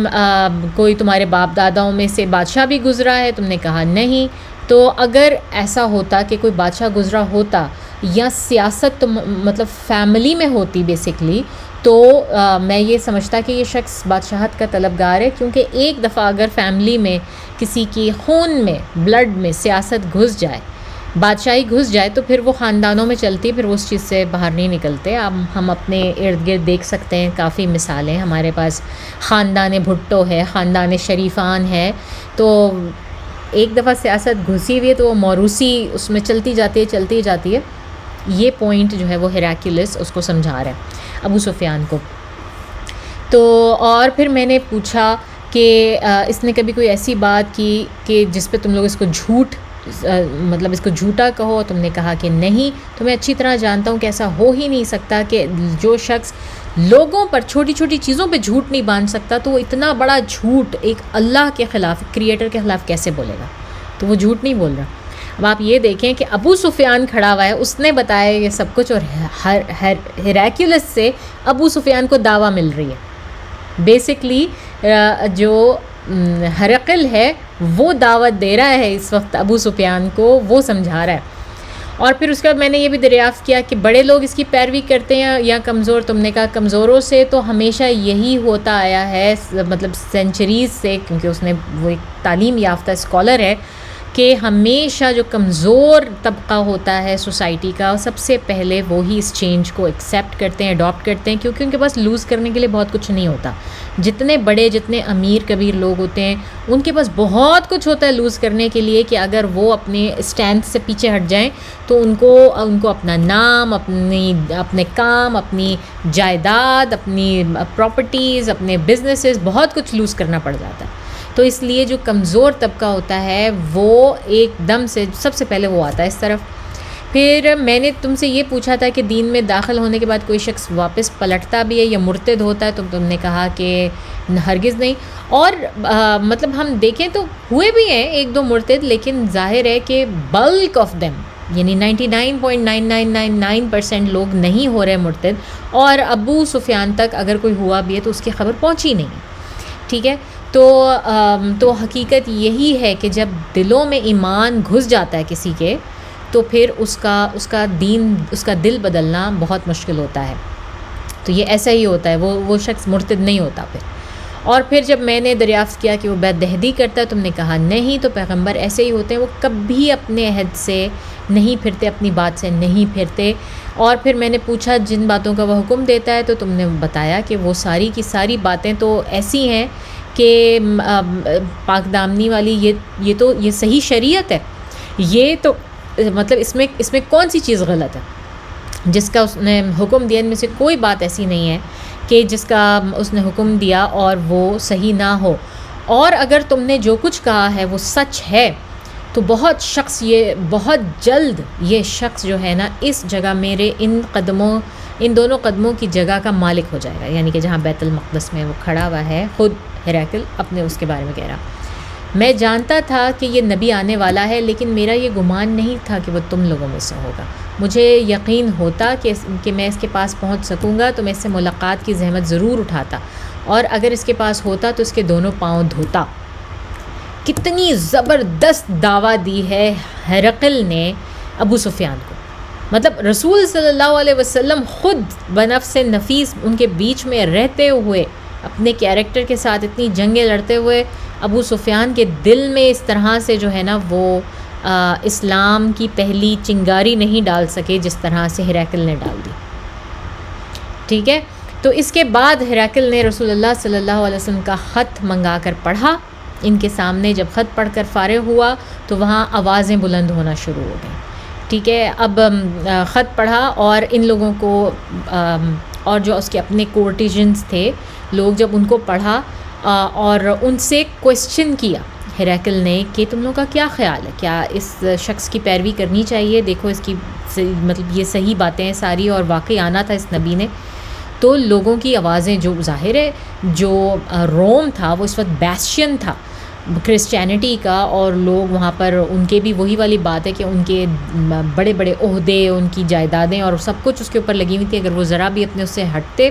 کوئی تمہارے باپ داداؤں میں سے بادشاہ بھی گزرا ہے؟ تم نے کہا نہیں. تو اگر ایسا ہوتا کہ کوئی بادشاہ گزرا ہوتا یا سیاست تو مطلب فیملی میں ہوتی بیسکلی تو میں یہ سمجھتا کہ یہ شخص بادشاہت کا طلبگار ہے. کیونکہ ایک دفعہ اگر فیملی میں کسی کی خون میں بلڈ میں سیاست گھس جائے، بادشاہی گھس جائے تو پھر وہ خاندانوں میں چلتی ہے، پھر وہ اس چیز سے باہر نہیں نکلتے. اب ہم اپنے ارد گرد دیکھ سکتے ہیں کافی مثالیں. ہمارے پاس خاندان بھٹو ہے، خاندان شریفان ہے. تو ایک دفعہ سیاست گھسی ہوئی ہے تو وہ موروثی اس میں چلتی جاتی ہے. یہ پوائنٹ جو ہے وہ ہیراکلیس اس کو سمجھا رہا ہے ابو سفیان کو. تو اور پھر میں نے پوچھا کہ اس نے کبھی کوئی ایسی بات کی کہ جس پہ تم لوگ اس کو جھوٹ مطلب اس کو جھوٹا کہو؟ تم نے کہا کہ نہیں. تو میں اچھی طرح جانتا ہوں کہ ایسا ہو ہی نہیں سکتا کہ جو شخص لوگوں پر چھوٹی چھوٹی چیزوں پہ جھوٹ نہیں باندھ سکتا تو وہ اتنا بڑا جھوٹ ایک اللہ کے خلاف، کریٹر کے خلاف کیسے بولے گا؟ تو وہ جھوٹ نہیں بول رہا. اب آپ یہ دیکھیں کہ ابو سفیان کھڑا ہوا ہے، اس نے بتایا یہ سب کچھ، اور ہیراکلیس سے ابو سفیان کو دعویٰ مل رہی ہے. بیسکلی جو ہرقل ہے وہ دعوت دے رہا ہے اس وقت ابو سفیان کو، وہ سمجھا رہا ہے. اور پھر اس کے بعد میں نے یہ بھی دریافت کیا کہ بڑے لوگ اس کی پیروی کرتے ہیں یا کمزور؟ تم نے کہا کمزوروں سے تو ہمیشہ یہی ہوتا آیا ہے، مطلب سینچریز سے، کیونکہ اس نے وہ ایک تعلیم یافتہ اسکالر ہے، کہ ہمیشہ جو کمزور طبقہ ہوتا ہے سوسائٹی کا سب سے پہلے وہی اس چینج کو ایکسیپٹ کرتے ہیں، اڈاپٹ کرتے ہیں، کیونکہ ان کے پاس لوز کرنے کے لیے بہت کچھ نہیں ہوتا. جتنے بڑے جتنے امیر کبیر لوگ ہوتے ہیں ان کے پاس بہت کچھ ہوتا ہے لوز کرنے کے لیے، کہ اگر وہ اپنے اسٹینڈ سے پیچھے ہٹ جائیں تو ان کو اپنا نام، اپنے کام، اپنی جائیداد، اپنی پراپرٹیز، اپنے بزنسز، بہت کچھ لوز کرنا پڑ جاتا ہے. تو اس لیے جو کمزور طبقہ ہوتا ہے وہ ایک دم سے سب سے پہلے وہ آتا ہے اس طرف. پھر میں نے تم سے یہ پوچھا تھا کہ دین میں داخل ہونے کے بعد کوئی شخص واپس پلٹتا بھی ہے یا مرتد ہوتا ہے؟ تو تم نے کہا کہ ہرگز نہیں. اور مطلب ہم دیکھیں تو ہوئے بھی ہیں ایک دو مرتد، لیکن ظاہر ہے کہ بلک آف دیم یعنی 99.9999% لوگ نہیں ہو رہے مرتد. اور ابو سفیان تک اگر کوئی ہوا بھی ہے تو اس کی خبر پہنچی نہیں. ٹھیک ہے، تو حقیقت یہی ہے کہ جب دلوں میں ایمان گھس جاتا ہے کسی کے تو پھر اس کا دل بدلنا بہت مشکل ہوتا ہے. تو یہ ایسا ہی ہوتا ہے، وہ شخص مرتد نہیں ہوتا پھر. اور پھر جب میں نے دریافت کیا کہ وہ بے دہدی کرتا ہے، تم نے کہا نہیں. تو پیغمبر ایسے ہی ہوتے ہیں، وہ کبھی اپنے عہد سے نہیں پھرتے، اپنی بات سے نہیں پھرتے. اور پھر میں نے پوچھا جن باتوں کا وہ حکم دیتا ہے، تو تم نے بتایا کہ وہ ساری کی ساری باتیں تو ایسی ہیں کہ پاک دامنی والی یہ صحیح شریعت ہے. یہ تو مطلب اس میں کون سی چیز غلط ہے؟ جس کا اس نے حکم دیا ان میں سے کوئی بات ایسی نہیں ہے کہ جس کا اس نے حکم دیا اور وہ صحیح نہ ہو. اور اگر تم نے جو کچھ کہا ہے وہ سچ ہے تو بہت جلد یہ شخص جو ہے نا اس جگہ میرے ان دونوں قدموں کی جگہ کا مالک ہو جائے گا. یعنی کہ جہاں بیت المقدس میں وہ کھڑا ہوا ہے، خود ہیراکل اپنے اس کے بارے میں کہہ رہا. میں جانتا تھا کہ یہ نبی آنے والا ہے، لیکن میرا یہ گمان نہیں تھا کہ وہ تم لوگوں میں سے ہوگا. مجھے یقین ہوتا کہ میں اس کے پاس پہنچ سکوں گا تو میں اس سے ملاقات کی زحمت ضرور اٹھاتا، اور اگر اس کے پاس ہوتا تو اس کے دونوں پاؤں دھوتا. کتنی زبردست دعویٰ دی ہے ہرقل نے ابو سفیان کو. مطلب رسول صلی اللہ علیہ وسلم خود بنفس نفیس ان کے بیچ میں رہتے ہوئے، اپنے کیریکٹر کے ساتھ اتنی جنگیں لڑتے ہوئے ابو سفیان کے دل میں اس طرح سے جو ہے نا وہ اسلام کی پہلی چنگاری نہیں ڈال سکے جس طرح سے ہرقل نے ڈال دی. ٹھیک ہے. تو اس کے بعد ہرقل نے رسول اللہ صلی اللہ علیہ وسلم کا خط منگا کر پڑھا ان کے سامنے. جب خط پڑھ کر فارغ ہوا تو وہاں آوازیں بلند ہونا شروع ہو گئیں. ٹھیک ہے. اب خط پڑھا اور ان لوگوں کو اور جو اس کے اپنے کورٹیجنز تھے لوگ، جب ان کو پڑھا اور ان سے کویسچن کیا ہرقل نے کہ تم لوگوں کا کیا خیال ہے، کیا اس شخص کی پیروی کرنی چاہیے، دیکھو اس کی مطلب یہ صحیح باتیں ہیں ساری اور واقعی آنا تھا اس نبی نے. تو لوگوں کی آوازیں، جو ظاہر ہے جو روم تھا وہ اس وقت بیسشن تھا کرسچینٹی کا، اور لوگ وہاں پر ان کے بھی وہی والی بات ہے کہ ان کے بڑے بڑے عہدے، ان کی جائیدادیں اور سب کچھ اس کے اوپر لگی ہوئی تھی. اگر وہ ذرا بھی اپنے اس سے ہٹتے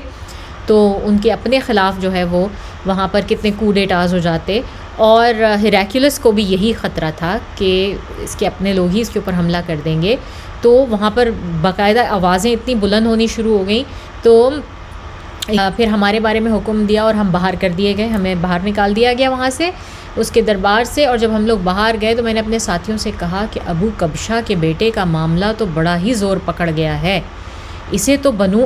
تو ان کے اپنے خلاف جو ہے وہ وہاں پر کتنے کو ڈیٹاز ہو جاتے. اور ہیراکلیس کو بھی یہی خطرہ تھا کہ اس کے اپنے لوگ ہی اس کے اوپر حملہ کر دیں گے. تو وہاں پر باقاعدہ آوازیں اتنی بلند ہونی شروع ہو گئیں. تو پھر ہمارے بارے میں حکم دیا اور ہم باہر کر دیے گئے، ہمیں باہر نکال دیا گیا وہاں سے، اس کے دربار سے. اور جب ہم لوگ باہر گئے تو میں نے اپنے ساتھیوں سے کہا کہ ابو کبشہ کے بیٹے کا معاملہ تو بڑا ہی زور پکڑ گیا ہے. اسے تو یہ بنو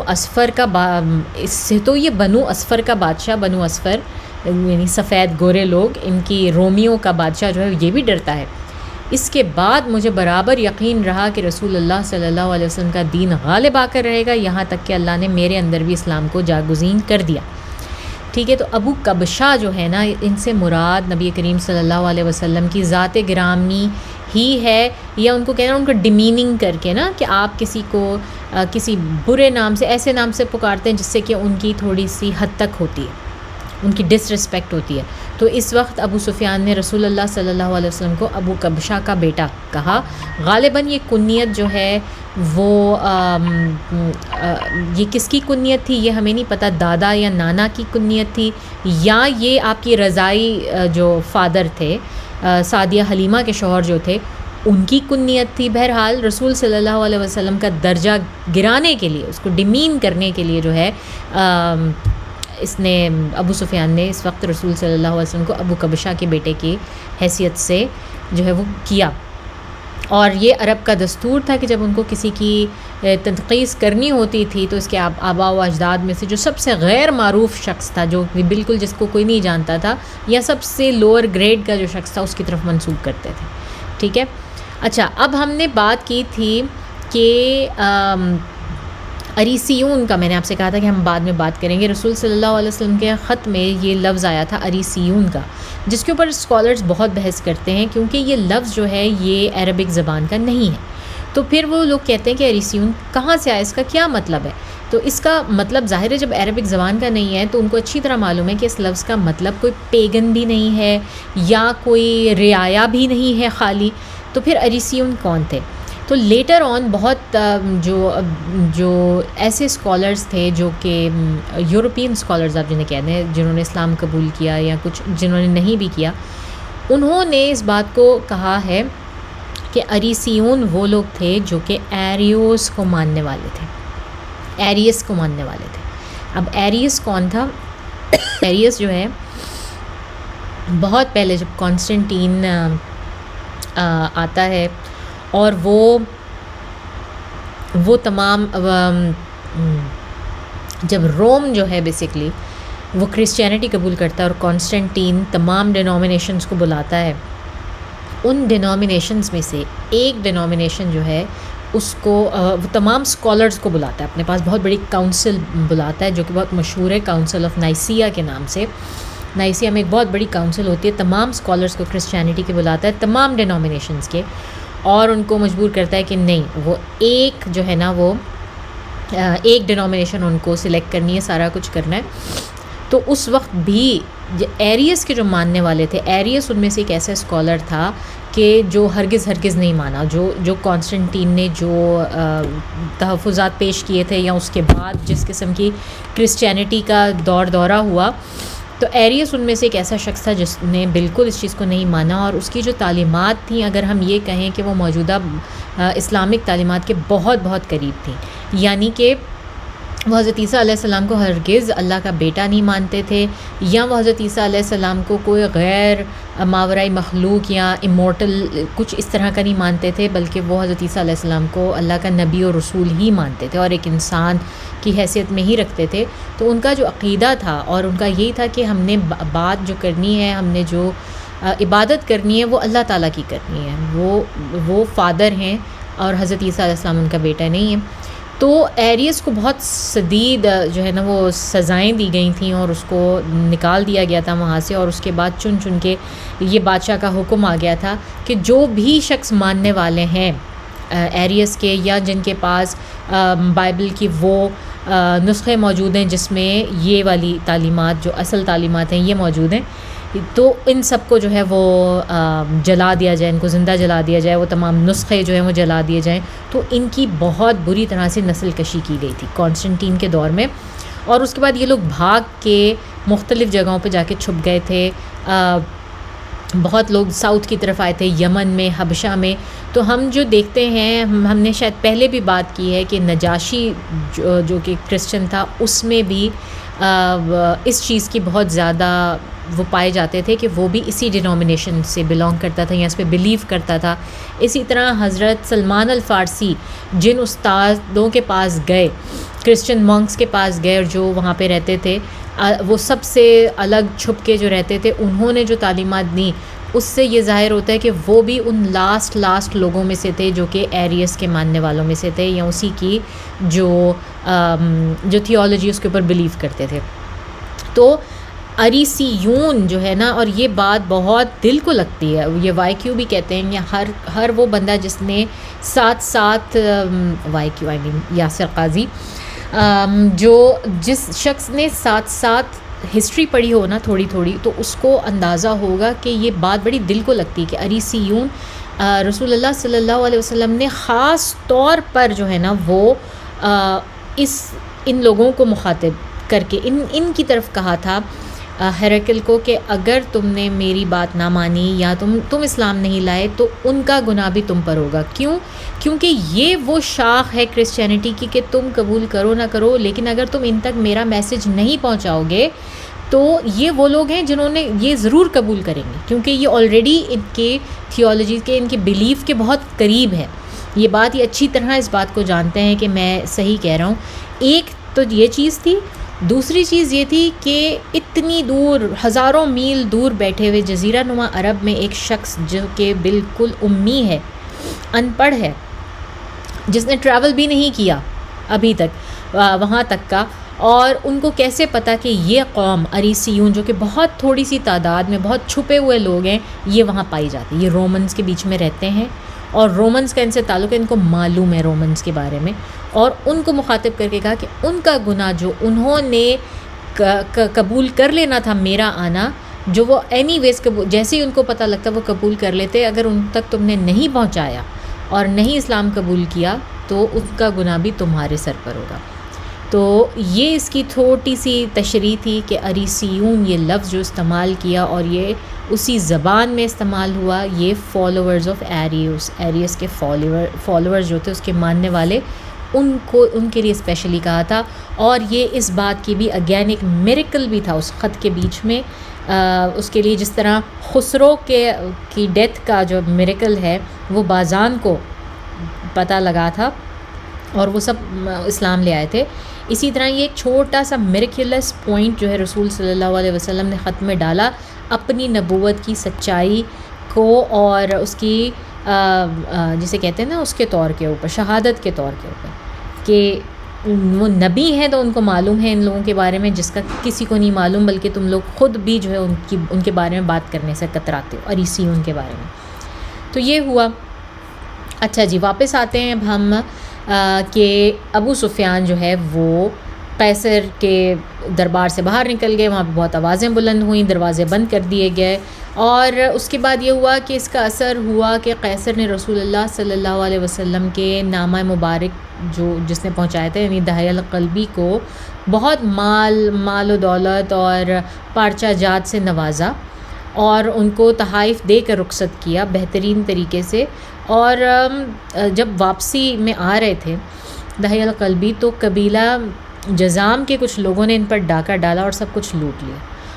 اسفر کا بادشاہ، بنو اسفر یعنی سفید گورے لوگ، ان کی رومیوں کا بادشاہ جو ہے یہ بھی ڈرتا ہے. اس کے بعد مجھے برابر یقین رہا کہ رسول اللہ صلی اللہ علیہ وسلم کا دین غالب آ کر رہے گا، یہاں تک کہ اللہ نے میرے اندر بھی اسلام کو جاگزین کر دیا. ٹھیک ہے. تو ابو کبشہ جو ہے نا، ان سے مراد نبی کریم صلی اللہ علیہ وسلم کی ذات گرامی ہی ہے، یا ان کو کہنا ان کو ڈیمیننگ کر کے نا، کہ آپ کسی کو کسی برے نام سے، ایسے نام سے پکارتے ہیں جس سے کہ ان کی تھوڑی سی حد تک ہوتی ہے، ان کی ڈس رسپیکٹ ہوتی ہے. تو اس وقت ابو سفیان نے رسول اللہ صلی اللہ علیہ وسلم کو ابو کبشہ کا بیٹا کہا. غالباً یہ کنیت جو ہے وہ یہ کس کی کنیت تھی یہ ہمیں نہیں پتہ، دادا یا نانا کی کنیت تھی، یا یہ آپ کی رضائی جو فادر تھے سعدیہ حلیمہ کے شوہر جو تھے ان کی کنیت تھی. بہرحال رسول صلی اللہ علیہ وسلم کا درجہ گرانے کے لیے، اس کو ڈیمین کرنے کے لیے جو ہے اس نے ابو سفیان نے اس وقت رسول صلی اللہ علیہ وسلم کو ابو کبشہ کے بیٹے کی حیثیت سے جو ہے وہ کیا. اور یہ عرب کا دستور تھا کہ جب ان کو کسی کی تنقیص کرنی ہوتی تھی تو اس کے آباء و اجداد میں سے جو سب سے غیر معروف شخص تھا، جو بالکل جس کو کوئی نہیں جانتا تھا، یا سب سے لوور گریڈ کا جو شخص تھا، اس کی طرف منسوب کرتے تھے. ٹھیک ہے. اچھا، اب ہم نے بات کی تھی کہ اریسیون کا، میں نے آپ سے کہا تھا کہ ہم بعد میں بات کریں گے. رسول صلی اللہ علیہ وسلم کے خط میں یہ لفظ آیا تھا اریسیون کا، جس کے اوپر اسکالرز بہت بحث کرتے ہیں کیونکہ یہ لفظ جو ہے یہ عربک زبان کا نہیں ہے. تو پھر وہ لوگ کہتے ہیں کہ اریسیون کہاں سے آیا، اس کا کیا مطلب ہے. تو اس کا مطلب ظاہر ہے جب عربک زبان کا نہیں ہے تو ان کو اچھی طرح معلوم ہے کہ اس لفظ کا مطلب کوئی پیگن بھی نہیں ہے یا کوئی رعایا بھی نہیں ہے خالی. تو پھر اریسیون کون تھے؟ تو لیٹر آن بہت جو ایسے اسکالرز تھے جو کہ یورپین اسکالرز آپ جنہیں کہتے ہیں، جنہوں نے اسلام قبول کیا یا کچھ جنہوں نے نہیں بھی کیا، انہوں نے اس بات کو کہا ہے کہ اریسیون وہ لوگ تھے جو کہ ایریوس کو ماننے والے تھے، ایریس کو ماننے والے تھے. اب ایریس کون تھا؟ ایریس جو ہے بہت پہلے جب کانسٹنٹین آتا ہے اور وہ تمام جب روم جو ہے بیسکلی وہ کرسچینٹی قبول کرتا ہے اور کانسٹنٹین تمام ڈینومینیشنز کو بلاتا ہے. ان ڈینومینیشنز میں سے ایک ڈینومینیشن جو ہے اس کو وہ تمام اسکالرز کو بلاتا ہے، اپنے پاس بہت بڑی کاؤنسل بلاتا ہے جو کہ بہت مشہور ہے، کاؤنسل آف نائسیا کے نام سے. نائسیا میں ایک بہت بڑی کاؤنسل ہوتی ہے، تمام اسکالرز کو کرسچینٹی کے بلاتا ہے، تمام ڈینومینیشنز کے، اور ان کو مجبور کرتا ہے کہ نہیں، وہ ایک جو ہے نا وہ ایک ڈینومینیشن ان کو سلیکٹ کرنی ہے، سارا کچھ کرنا ہے. تو اس وقت بھی ایریس کے جو ماننے والے تھے، ایریس ان میں سے ایک ایسا اسکالر تھا کہ جو ہرگز نہیں مانا، جو کانسٹنٹین نے جو تحفظات پیش کیے تھے یا اس کے بعد جس قسم کی کرسچینٹی کا دورہ ہوا، تو ایریس ان میں سے ایک ایسا شخص تھا جس نے بالکل اس چیز کو نہیں مانا، اور اس کی جو تعلیمات تھیں اگر ہم یہ کہیں کہ وہ موجودہ اسلامک تعلیمات کے بہت قریب تھیں. یعنی کہ وہ حضرت عیسیٰ علیہ السلام کو ہرگز اللہ کا بیٹا نہیں مانتے تھے، یا وہ حضرت عیسیٰ علیہ السلام کو کوئی غیر ماورائی مخلوق یا امورٹل کچھ اس طرح کا نہیں مانتے تھے، بلکہ وہ حضرت عیسیٰ علیہ السلام کو اللہ کا نبی اور رسول ہی مانتے تھے اور ایک انسان کی حیثیت میں ہی رکھتے تھے۔ تو ان کا جو عقیدہ تھا اور ان کا یہی تھا کہ ہم نے بات جو کرنی ہے، ہم نے جو عبادت کرنی ہے وہ اللہ تعالیٰ کی کرنی ہے، وہ فادر ہیں اور حضرت عیسیٰ علیہ السلام ان کا بیٹا نہیں ہے۔ تو ایریس کو بہت شدید جو ہے نا وہ سزائیں دی گئی تھیں اور اس کو نکال دیا گیا تھا وہاں سے، اور اس کے بعد چن چن کے یہ بادشاہ کا حکم آ گیا تھا کہ جو بھی شخص ماننے والے ہیں ایریس کے، یا جن کے پاس بائبل کی وہ نسخے موجود ہیں جس میں یہ والی تعلیمات جو اصل تعلیمات ہیں یہ موجود ہیں، تو ان سب کو جو ہے وہ جلا دیا جائے، ان کو زندہ جلا دیا جائے، وہ تمام نسخے جو ہیں وہ جلا دیے جائیں۔ تو ان کی بہت بری طرح سے نسل کشی کی گئی تھی کانسٹنٹین کے دور میں، اور اس کے بعد یہ لوگ بھاگ کے مختلف جگہوں پہ جا کے چھپ گئے تھے۔ بہت لوگ ساؤتھ کی طرف آئے تھے، یمن میں، حبشہ میں۔ تو ہم جو دیکھتے ہیں، ہم نے شاید پہلے بھی بات کی ہے کہ نجاشی جو کہ کرسچن تھا، اس میں بھی اس چیز کی بہت زیادہ وہ پائے جاتے تھے کہ وہ بھی اسی ڈینومینیشن سے بلانگ کرتا تھا یا اس پہ بلیو کرتا تھا۔ اسی طرح حضرت سلمان الفارسی جن استادوں کے پاس گئے، کرسچن مونکس کے پاس گئے اور جو وہاں پہ رہتے تھے، وہ سب سے الگ چھپ کے جو رہتے تھے، انہوں نے جو تعلیمات دیں اس سے یہ ظاہر ہوتا ہے کہ وہ بھی ان لاسٹ لوگوں میں سے تھے جو کہ ایریس کے ماننے والوں میں سے تھے، یا اسی کی جو تھیولوجی اس کے اوپر بلیو کرتے تھے۔ تو اریسیون جو ہے نا، اور یہ بات بہت دل کو لگتی ہے، یہ وائی کیو بھی کہتے ہیں، یا ہر وہ بندہ جس نے ساتھ وائی کیو یاسر قاضی، جس شخص نے ساتھ ہسٹری پڑھی ہو نا تھوڑی تھوڑی، تو اس کو اندازہ ہوگا کہ یہ بات بڑی دل کو لگتی ہے کہ اریسیون رسول اللہ صلی اللہ علیہ وسلم نے خاص طور پر جو ہے نا وہ ان لوگوں کو مخاطب کر کے ان کی طرف کہا تھا ہیرکل کو کہ اگر تم نے میری بات نہ مانی یا تم اسلام نہیں لائے تو ان کا گناہ بھی تم پر ہوگا۔ کیونکہ یہ وہ شاخ ہے کرسچینٹی کی کہ تم قبول کرو نہ کرو، لیکن اگر تم ان تک میرا میسج نہیں پہنچاؤ گے تو یہ وہ لوگ ہیں جنہوں نے یہ ضرور قبول کریں گے، کیونکہ یہ آلریڈی ان کے تھیولوجی کے، ان کے بلیف کے بہت قریب ہے۔ یہ بات، یہ اچھی طرح اس بات کو جانتے ہیں کہ میں صحیح کہہ رہا ہوں۔ ایک تو یہ چیز تھی، دوسری چیز یہ تھی کہ اتنی دور، ہزاروں میل دور بیٹھے ہوئے جزیرہ نما عرب میں ایک شخص جو کہ بالکل امی ہے، ان پڑھ ہے، جس نے ٹریول بھی نہیں کیا ابھی تک وہاں تک کا، اور ان کو کیسے پتہ کہ یہ قوم اریسیون جو کہ بہت تھوڑی سی تعداد میں بہت چھپے ہوئے لوگ ہیں، یہ وہاں پائی جاتی ہے، یہ رومنز کے بیچ میں رہتے ہیں اور رومنز کا ان سے تعلق ہے، ان کو معلوم ہے رومنز کے بارے میں، اور ان کو مخاطب کر کے کہا کہ ان کا گناہ جو انہوں نے قبول کر لینا تھا میرا آنا، جو وہ اینی ویز جیسے ہی ان کو پتہ لگتا وہ قبول کر لیتے، اگر ان تک تم نے نہیں پہنچایا اور نہیں اسلام قبول کیا تو اس کا گناہ بھی تمہارے سر پر ہوگا۔ تو یہ اس کی تھوڑی سی تشریح تھی کہ اریسیون یہ لفظ جو استعمال کیا اور یہ اسی زبان میں استعمال ہوا، یہ فالوورز آف ایریس کے فالوورز جو تھے، اس کے ماننے والے، ان کے لیے اسپیشلی کہا تھا۔ اور یہ اس بات کی بھی اگین ایک میریکل بھی تھا اس خط کے بیچ میں، اس کے لیے جس طرح خسرو کی ڈیتھ کا جو میریکل ہے وہ بازان کو پتہ لگا تھا اور وہ سب اسلام لے آئے تھے، اسی طرح یہ ایک چھوٹا سا میریکلس پوائنٹ جو ہے رسول صلی اللہ علیہ وسلم نے خط میں ڈالا اپنی نبوت کی سچائی کو اور اس کی جسے کہتے ہیں نا اس کے طور کے اوپر، شہادت کے طور کے اوپر، کہ وہ نبی ہیں تو ان کو معلوم ہے ان لوگوں کے بارے میں جس کا کسی کو نہیں معلوم، بلکہ تم لوگ خود بھی جو ہے ان کے بارے میں بات کرنے سے کتراتے ہو، اور اسی ان کے بارے میں۔ تو یہ ہوا۔ اچھا جی، واپس آتے ہیں اب ہم کہ ابو سفیان جو ہے وہ قیصر کے دربار سے باہر نکل گئے، وہاں پہ بہت آوازیں بلند ہوئیں، دروازے بند کر دیے گئے، اور اس کے بعد یہ ہوا کہ اس کا اثر ہوا کہ قیصر نے رسول اللہ صلی اللہ علیہ وسلم کے نامہ مبارک جس نے پہنچایا تھا، یعنی دحیہ القلبی کو بہت مال و دولت اور پارچہ جات سے نوازا اور ان کو تحائف دے کر رخصت کیا بہترین طریقے سے۔ اور جب واپسی میں آ رہے تھے دحیہ القلبی تو قبیلہ جزام کے کچھ لوگوں نے ان پر ڈاکہ ڈالا اور سب کچھ لوٹ لیا،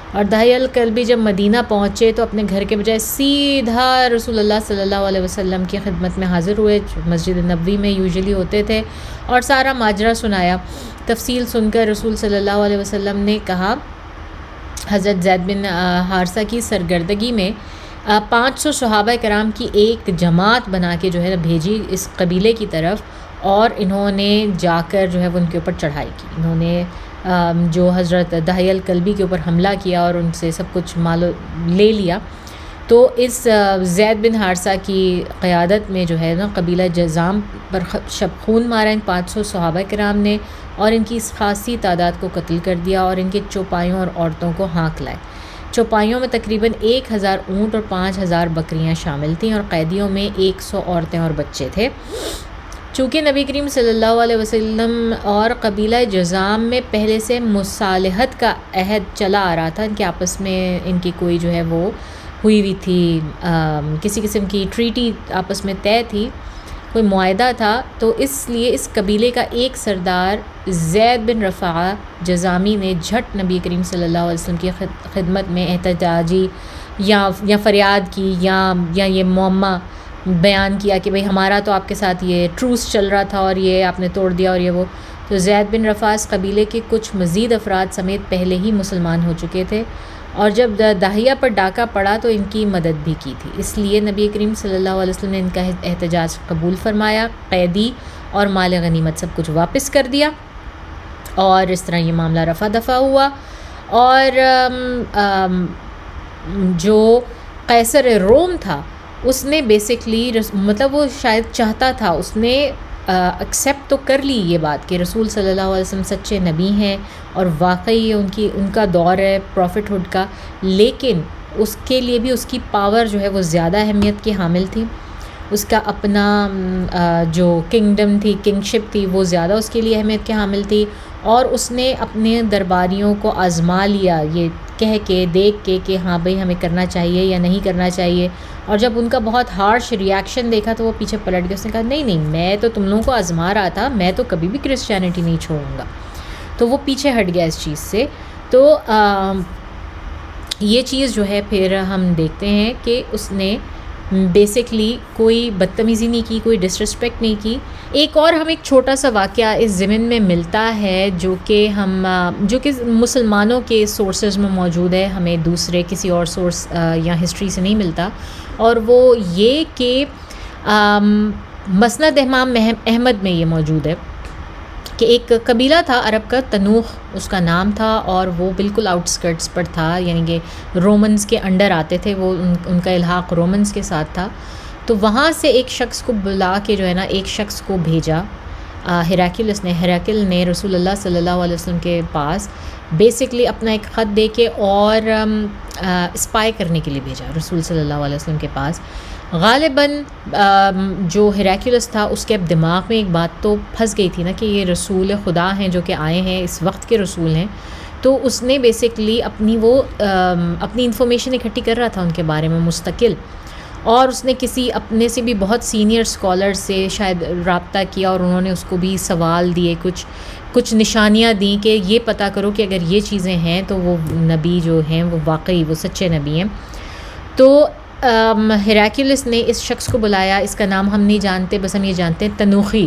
اور دہیہ الکلبی جب مدینہ پہنچے تو اپنے گھر کے بجائے سیدھا رسول اللہ صلی اللہ علیہ وسلم کی خدمت میں حاضر ہوئے، جو مسجد نبوی میں یوزلی ہوتے تھے، اور سارا ماجرا سنایا۔ تفصیل سن کر رسول صلی اللہ علیہ وسلم نے کہا، حضرت زید بن حارثہ کی سرگردگی میں 500 صحابہ کرام کی ایک جماعت بنا کے جو ہے بھیجی اس قبیلے کی طرف، اور انہوں نے جا کر جو ہے وہ ان کے اوپر چڑھائی کی۔ انہوں نے جو حضرت دہیہ الکلبی کے اوپر حملہ کیا اور ان سے سب کچھ مال لے لیا۔ تو اس زید بن حارثہ کی قیادت میں جو ہے نا قبیلہ جزام پر شب خون مارا ان 500 صحابہ کرام نے، اور ان کی اس خاصی تعداد کو قتل کر دیا، اور ان کے چوپایوں اور عورتوں کو ہانک لائے۔ چوپایوں میں تقریباً 1000 اونٹ اور 5000 بکریاں شامل تھیں، اور قیدیوں میں 100 عورتیں اور بچے تھے۔ چونکہ نبی کریم صلی اللہ علیہ وسلم اور قبیلہ جزام میں پہلے سے مصالحت کا عہد چلا آ رہا تھا، ان کے آپس میں ان کی کوئی جو ہے وہ ہوئی ہوئی تھی، کسی قسم کی ٹریٹی آپس میں طے تھی، کوئی معاہدہ تھا، تو اس لیے اس قبیلے کا ایک سردار زید بن رفاعہ جزامی نے جھٹ نبی کریم صلی اللہ علیہ وسلم کی خدمت میں احتجاجی یا فریاد کی یا یہ معمہ بیان کیا کہ بھئی ہمارا تو آپ کے ساتھ یہ ٹروس چل رہا تھا اور یہ آپ نے توڑ دیا اور یہ وہ۔ تو زید بن رفاعہ اس قبیلے کے کچھ مزید افراد سمیت پہلے ہی مسلمان ہو چکے تھے، اور جب داہیہ پر ڈاکہ پڑا تو ان کی مدد بھی کی تھی، اس لیے نبی کریم صلی اللہ علیہ وسلم نے ان کا احتجاج قبول فرمایا، قیدی اور مال غنیمت سب کچھ واپس کر دیا، اور اس طرح یہ معاملہ رفع دفع ہوا۔ اور جو قیصر روم تھا اس نے بیسکلی مطلب وہ شاید چاہتا تھا، اس نے ایکسیپٹ تو کر لی یہ بات کہ رسول صلی اللہ علیہ وسلم سچے نبی ہیں اور واقعی ان کا دور ہے پروفٹ ہوڈ کا، لیکن اس کے لیے بھی اس کی پاور جو ہے وہ زیادہ اہمیت کی حامل تھی، اس کا اپنا جو کنگڈم تھی، کنگ شپ تھی، وہ زیادہ اس کے لیے اہمیت کی حامل تھی، اور اس نے اپنے درباریوں کو آزما لیا یہ کہہ کے دیکھ کے کہ ہاں بھئی ہمیں کرنا چاہیے یا نہیں کرنا چاہیے، اور جب ان کا بہت ہارش ریاکشن دیکھا تو وہ پیچھے پلٹ گیا، اس نے کہا نہیں میں تو تم لوگوں کو آزما رہا تھا، میں تو کبھی بھی کرسچینٹی نہیں چھوڑوں گا، تو وہ پیچھے ہٹ گیا اس چیز سے۔ تو یہ چیز جو ہے پھر ہم دیکھتے ہیں کہ اس نے بیسکلی کوئی بدتمیزی نہیں کی، کوئی ڈسرسپیکٹ نہیں کی۔ ایک اور ہم ایک چھوٹا سا واقعہ اس ضمن میں ملتا ہے جو کہ مسلمانوں کے سورسز میں موجود ہے، ہمیں دوسرے کسی اور سورس یا ہسٹری سے نہیں ملتا، اور وہ یہ کہ مسند امام احمد میں یہ موجود ہے کہ ایک قبیلہ تھا عرب کا، تنوخ اس کا نام تھا، اور وہ بالکل آؤٹ سکرٹس پر تھا، یعنی کہ رومنز کے انڈر آتے تھے، وہ ان کا الحاق رومنز کے ساتھ تھا۔ تو وہاں سے ایک شخص کو بلا کے جو ہے نا ایک شخص کو بھیجا، ہیراکل نے رسول اللہ صلی اللہ علیہ وسلم کے پاس بیسکلی اپنا ایک خط دے کے اور اسپائی کرنے کے لیے بھیجا رسول صلی اللہ علیہ وسلم کے پاس۔ غالباً جو ہیراکلس تھا اس کے اب دماغ میں ایک بات تو پھنس گئی تھی نا کہ یہ رسول خدا ہیں جو کہ آئے ہیں، اس وقت کے رسول ہیں، تو اس نے بیسکلی اپنی انفارمیشن اکٹھی کر رہا تھا ان کے بارے میں مستقل، اور اس نے کسی اپنے سے بھی بہت سینئر اسکالر سے شاید رابطہ کیا، اور انہوں نے اس کو بھی سوال دیے، کچھ نشانیاں دیں کہ یہ پتہ کرو کہ اگر یہ چیزیں ہیں تو وہ نبی جو ہیں وہ واقعی وہ سچے نبی ہیں۔ تو ہیراکلس نے اس شخص کو بلایا، اس کا نام ہم نہیں جانتے، بس ہم یہ جانتے ہیں تنوخی،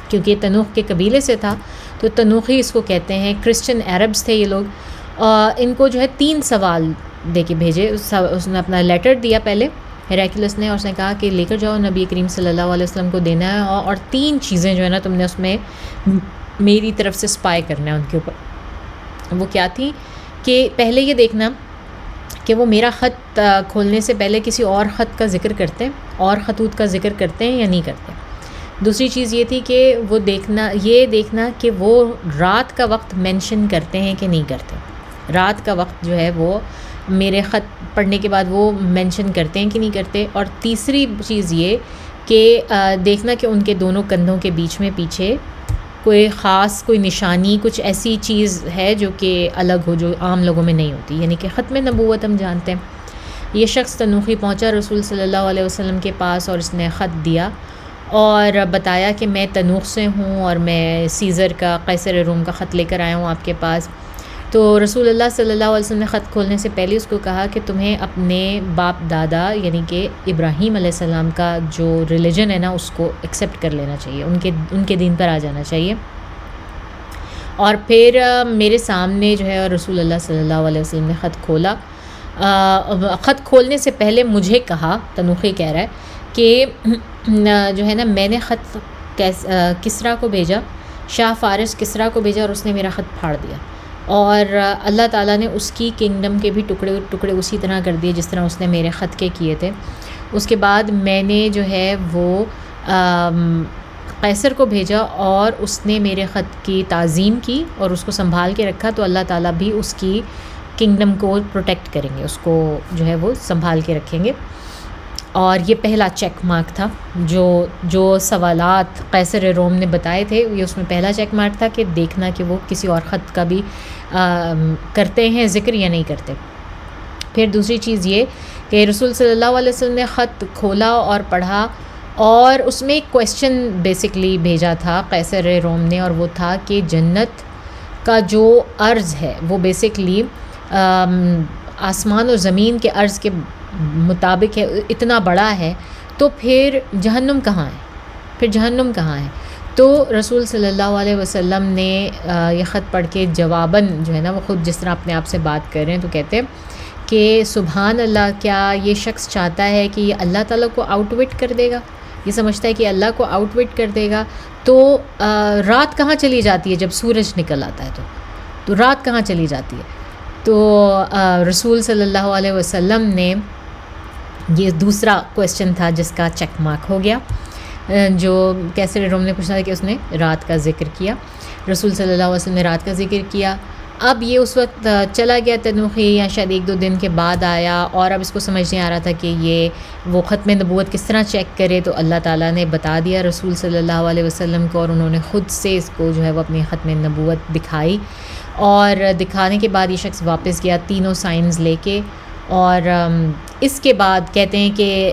کیونکہ تنوخ کے قبیلے سے تھا تو تنوخی اس کو کہتے ہیں۔ کرسچن عربز تھے یہ لوگ، ان کو جو ہے 3 سوال دے کے بھیجے، اس نے اپنا لیٹر دیا پہلے ہیراکلس نے، اور اس نے کہا کہ لے کر جاؤ نبی کریم صلی اللہ علیہ وسلم کو دینا ہے، اور 3 چیزیں جو ہے نا تم نے اس میں میری طرف سے اسپائی کرنا ہے ان کے اوپر۔ وہ کیا تھی کہ پہلے یہ دیکھنا کہ وہ میرا خط کھولنے سے پہلے کسی اور خط کا ذکر کرتے ہیں، اور خطوط کا ذکر کرتے ہیں یا نہیں کرتے۔ دوسری چیز یہ تھی کہ وہ دیکھنا کہ وہ رات کا وقت مینشن کرتے ہیں کہ نہیں کرتے، رات کا وقت جو ہے وہ میرے خط پڑھنے کے بعد وہ مینشن کرتے ہیں کہ نہیں کرتے۔ اور تیسری چیز یہ کہ دیکھنا کہ ان کے دونوں کندھوں کے بیچ میں پیچھے کوئی خاص کوئی نشانی، کچھ ایسی چیز ہے جو کہ الگ ہو، جو عام لوگوں میں نہیں ہوتی، یعنی کہ ختم نبوت ہم جانتے ہیں۔ یہ شخص تنوخی پہنچا رسول صلی اللہ علیہ وسلم کے پاس، اور اس نے خط دیا، اور بتایا کہ میں تنوخ سے ہوں اور میں سیزر کا قیصر روم کا خط لے کر آیا ہوں آپ کے پاس۔ تو رسول اللہ صلی اللہ علیہ وسلم نے خط کھولنے سے پہلے اس کو کہا کہ تمہیں اپنے باپ دادا یعنی کہ ابراہیم علیہ السلام کا جو ریلیجن ہے نا اس کو ایکسیپٹ کر لینا چاہیے، ان کے دین پر آ جانا چاہیے۔ اور پھر میرے سامنے جو ہے رسول اللہ صلی اللہ علیہ وسلم نے خط کھولا۔ خط کھولنے سے پہلے مجھے کہا، تنوخی کہہ رہا ہے کہ جو ہے نا میں نے خط کسریٰ کو بھیجا، شاہ فارس کسریٰ کو بھیجا اور اس نے میرا خط پھاڑ دیا، اور اللہ تعالیٰ نے اس کی کنگڈم کے بھی ٹکڑے اسی طرح کر دیے جس طرح اس نے میرے خط کے کیے تھے۔ اس کے بعد میں نے جو ہے وہ قیصر کو بھیجا اور اس نے میرے خط کی تعظیم کی اور اس کو سنبھال کے رکھا، تو اللہ تعالیٰ بھی اس کی کنگڈم کو پروٹیکٹ کریں گے، اس کو جو ہے وہ سنبھال کے رکھیں گے۔ اور یہ پہلا چیک مارک تھا، جو سوالات قیصر روم نے بتائے تھے یہ اس میں پہلا چیک مارک تھا کہ دیکھنا کہ وہ کسی اور خط کا بھی کرتے ہیں ذکر یا نہیں کرتے۔ پھر دوسری چیز یہ کہ رسول صلی اللہ علیہ وسلم نے خط کھولا اور پڑھا، اور اس میں ایک کویسچن بیسکلی بھیجا تھا قیصر روم نے، اور وہ تھا کہ جنت کا جو عرض ہے وہ بیسکلی آسمان و زمین کے عرض کے مطابق ہے، اتنا بڑا ہے، تو پھر جہنم کہاں ہے؟ تو رسول صلی اللہ علیہ وسلم نے یہ خط پڑھ کے جواباً جو ہے نا وہ خود جس طرح اپنے آپ سے بات کر رہے ہیں تو کہتے ہیں کہ سبحان اللہ، کیا یہ شخص چاہتا ہے کہ یہ اللہ تعالیٰ کو آؤٹ وٹ کر دے گا؟ یہ سمجھتا ہے کہ اللہ کو آؤٹ وٹ کر دے گا، تو رات کہاں چلی جاتی ہے جب سورج نکل آتا ہے؟ تو رات کہاں چلی جاتی ہے؟ تو رسول صلی اللہ علیہ وسلم نے یہ دوسرا کویسچن تھا جس کا چیک مارک ہو گیا، جو قیصر روم نے پوچھا تھا کہ اس نے رات کا ذکر کیا، رسول صلی اللہ علیہ وسلم نے رات کا ذکر کیا۔ اب یہ اس وقت چلا گیا تنوخی، یا شاید 1-2 دن کے بعد آیا، اور اب اس کو سمجھ نہیں آ رہا تھا کہ یہ وہ ختم نبوت کس طرح چیک کرے، تو اللہ تعالیٰ نے بتا دیا رسول صلی اللہ علیہ وسلم کو، اور انہوں نے خود سے اس کو جو ہے وہ اپنی ختم نبوت دکھائی، اور دکھانے کے بعد یہ شخص واپس گیا تینوں سائنز لے کے۔ اور اس کے بعد کہتے ہیں کہ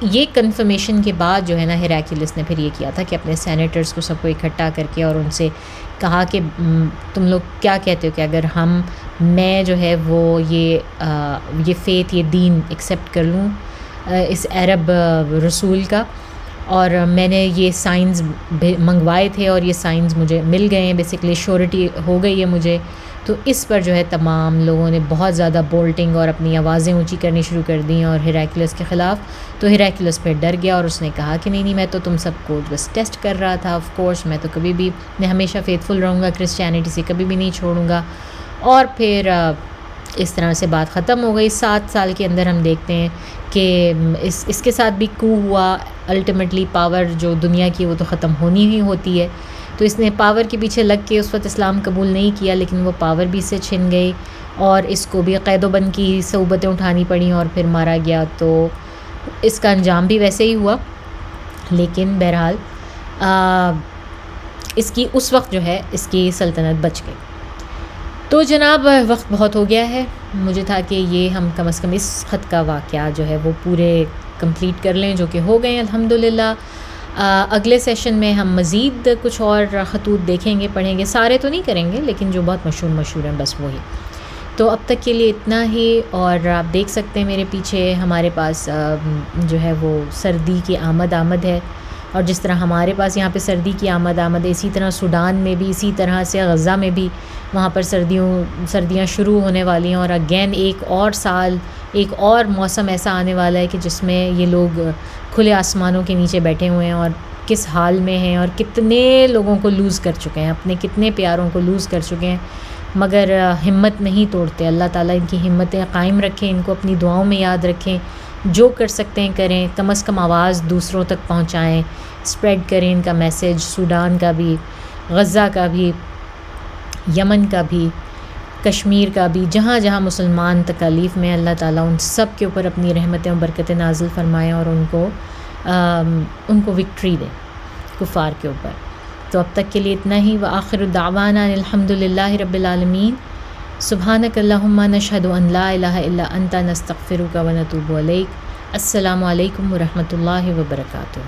یہ کنفرمیشن کے بعد جو ہے نا ہیراکلیس نے پھر یہ کیا تھا کہ اپنے سینیٹرز کو سب کو اکٹھا کر کے اور ان سے کہا کہ تم لوگ کیا کہتے ہو کہ اگر میں جو ہے وہ یہ فیتھ، یہ دین ایکسیپٹ کر لوں اس عرب رسول کا، اور میں نے یہ سائنز منگوائے تھے اور یہ سائنز مجھے مل گئے ہیں، بیسکلی شورٹی ہو گئی ہے مجھے، تو اس پر جو ہے تمام لوگوں نے بہت زیادہ بولٹنگ اور اپنی آوازیں اونچی کرنی شروع کر دیں اور ہیراکلیس کے خلاف۔ تو ہیراکلیس پھر ڈر گیا اور اس نے کہا کہ نہیں میں تو تم سب کو بس ٹیسٹ کر رہا تھا، آف کورس میں تو کبھی بھی میں ہمیشہ فیتھفل رہوں گا، کرسچینٹی سے کبھی بھی نہیں چھوڑوں گا۔ اور پھر اس طرح سے بات ختم ہو گئی۔ 7 سال کے اندر ہم دیکھتے ہیں کہ اس کے ساتھ بھی کو ہوا، الٹیمیٹلی پاور جو دنیا کی وہ تو ختم ہونی ہی ہوتی ہے، تو اس نے پاور کے پیچھے لگ کے اس وقت اسلام قبول نہیں کیا، لیکن وہ پاور بھی سے چھن گئی اور اس کو بھی قید و بند کی صعوبتیں اٹھانی پڑیں اور پھر مارا گیا۔ تو اس کا انجام بھی ویسے ہی ہوا، لیکن بہرحال اس وقت جو ہے اس کی سلطنت بچ گئی۔ تو جناب وقت بہت ہو گیا ہے، مجھے تھا کہ یہ ہم کم از کم اس خط کا واقعہ جو ہے وہ پورے کمپلیٹ کر لیں، جو کہ ہو گئے ہیں الحمدللہ۔ اگلے سیشن میں ہم مزید کچھ اور خطوط دیکھیں گے، پڑھیں گے، سارے تو نہیں کریں گے لیکن جو بہت مشہور ہیں بس وہی۔ تو اب تک کے لیے اتنا ہی، اور آپ دیکھ سکتے ہیں میرے پیچھے ہمارے پاس جو ہے وہ سردی کی آمد ہے، اور جس طرح ہمارے پاس یہاں پہ سردی کی آمد ہے، اسی طرح سوڈان میں بھی، اسی طرح سے غزہ میں بھی وہاں پر سردیاں شروع ہونے والی ہیں، اور اگین ایک اور موسم ایسا آنے والا ہے کہ جس میں یہ لوگ کھلے آسمانوں کے نیچے بیٹھے ہوئے ہیں اور کس حال میں ہیں، اور کتنے لوگوں کو لوز کر چکے ہیں، اپنے کتنے پیاروں کو لوز کر چکے ہیں، مگر ہمت نہیں توڑتے۔ اللہ تعالیٰ ان کی ہمتیں قائم رکھیں، ان کو اپنی دعاؤں میں یاد رکھیں، جو کر سکتے ہیں کریں، کم از کم آواز دوسروں تک پہنچائیں، اسپریڈ کریں ان کا میسیج، سوڈان کا بھی، غزہ کا بھی، یمن کا بھی، کشمیر کا بھی، جہاں جہاں مسلمان تکالیف میں، اللہ تعالیٰ ان سب کے اوپر اپنی رحمتیں و برکتیں نازل فرمائیں اور ان کو وکٹری دیں کفار کے اوپر۔ تو اب تک کے لیے اتنا ہی، وآخر دعوانا الحمدللہ رب العالمین، سبحانک اللہم نشہد ان لا الہ الا انت نستغفرک ونتوب الیک۔ السلام علیکم ورحمۃ اللہ وبرکاتہ۔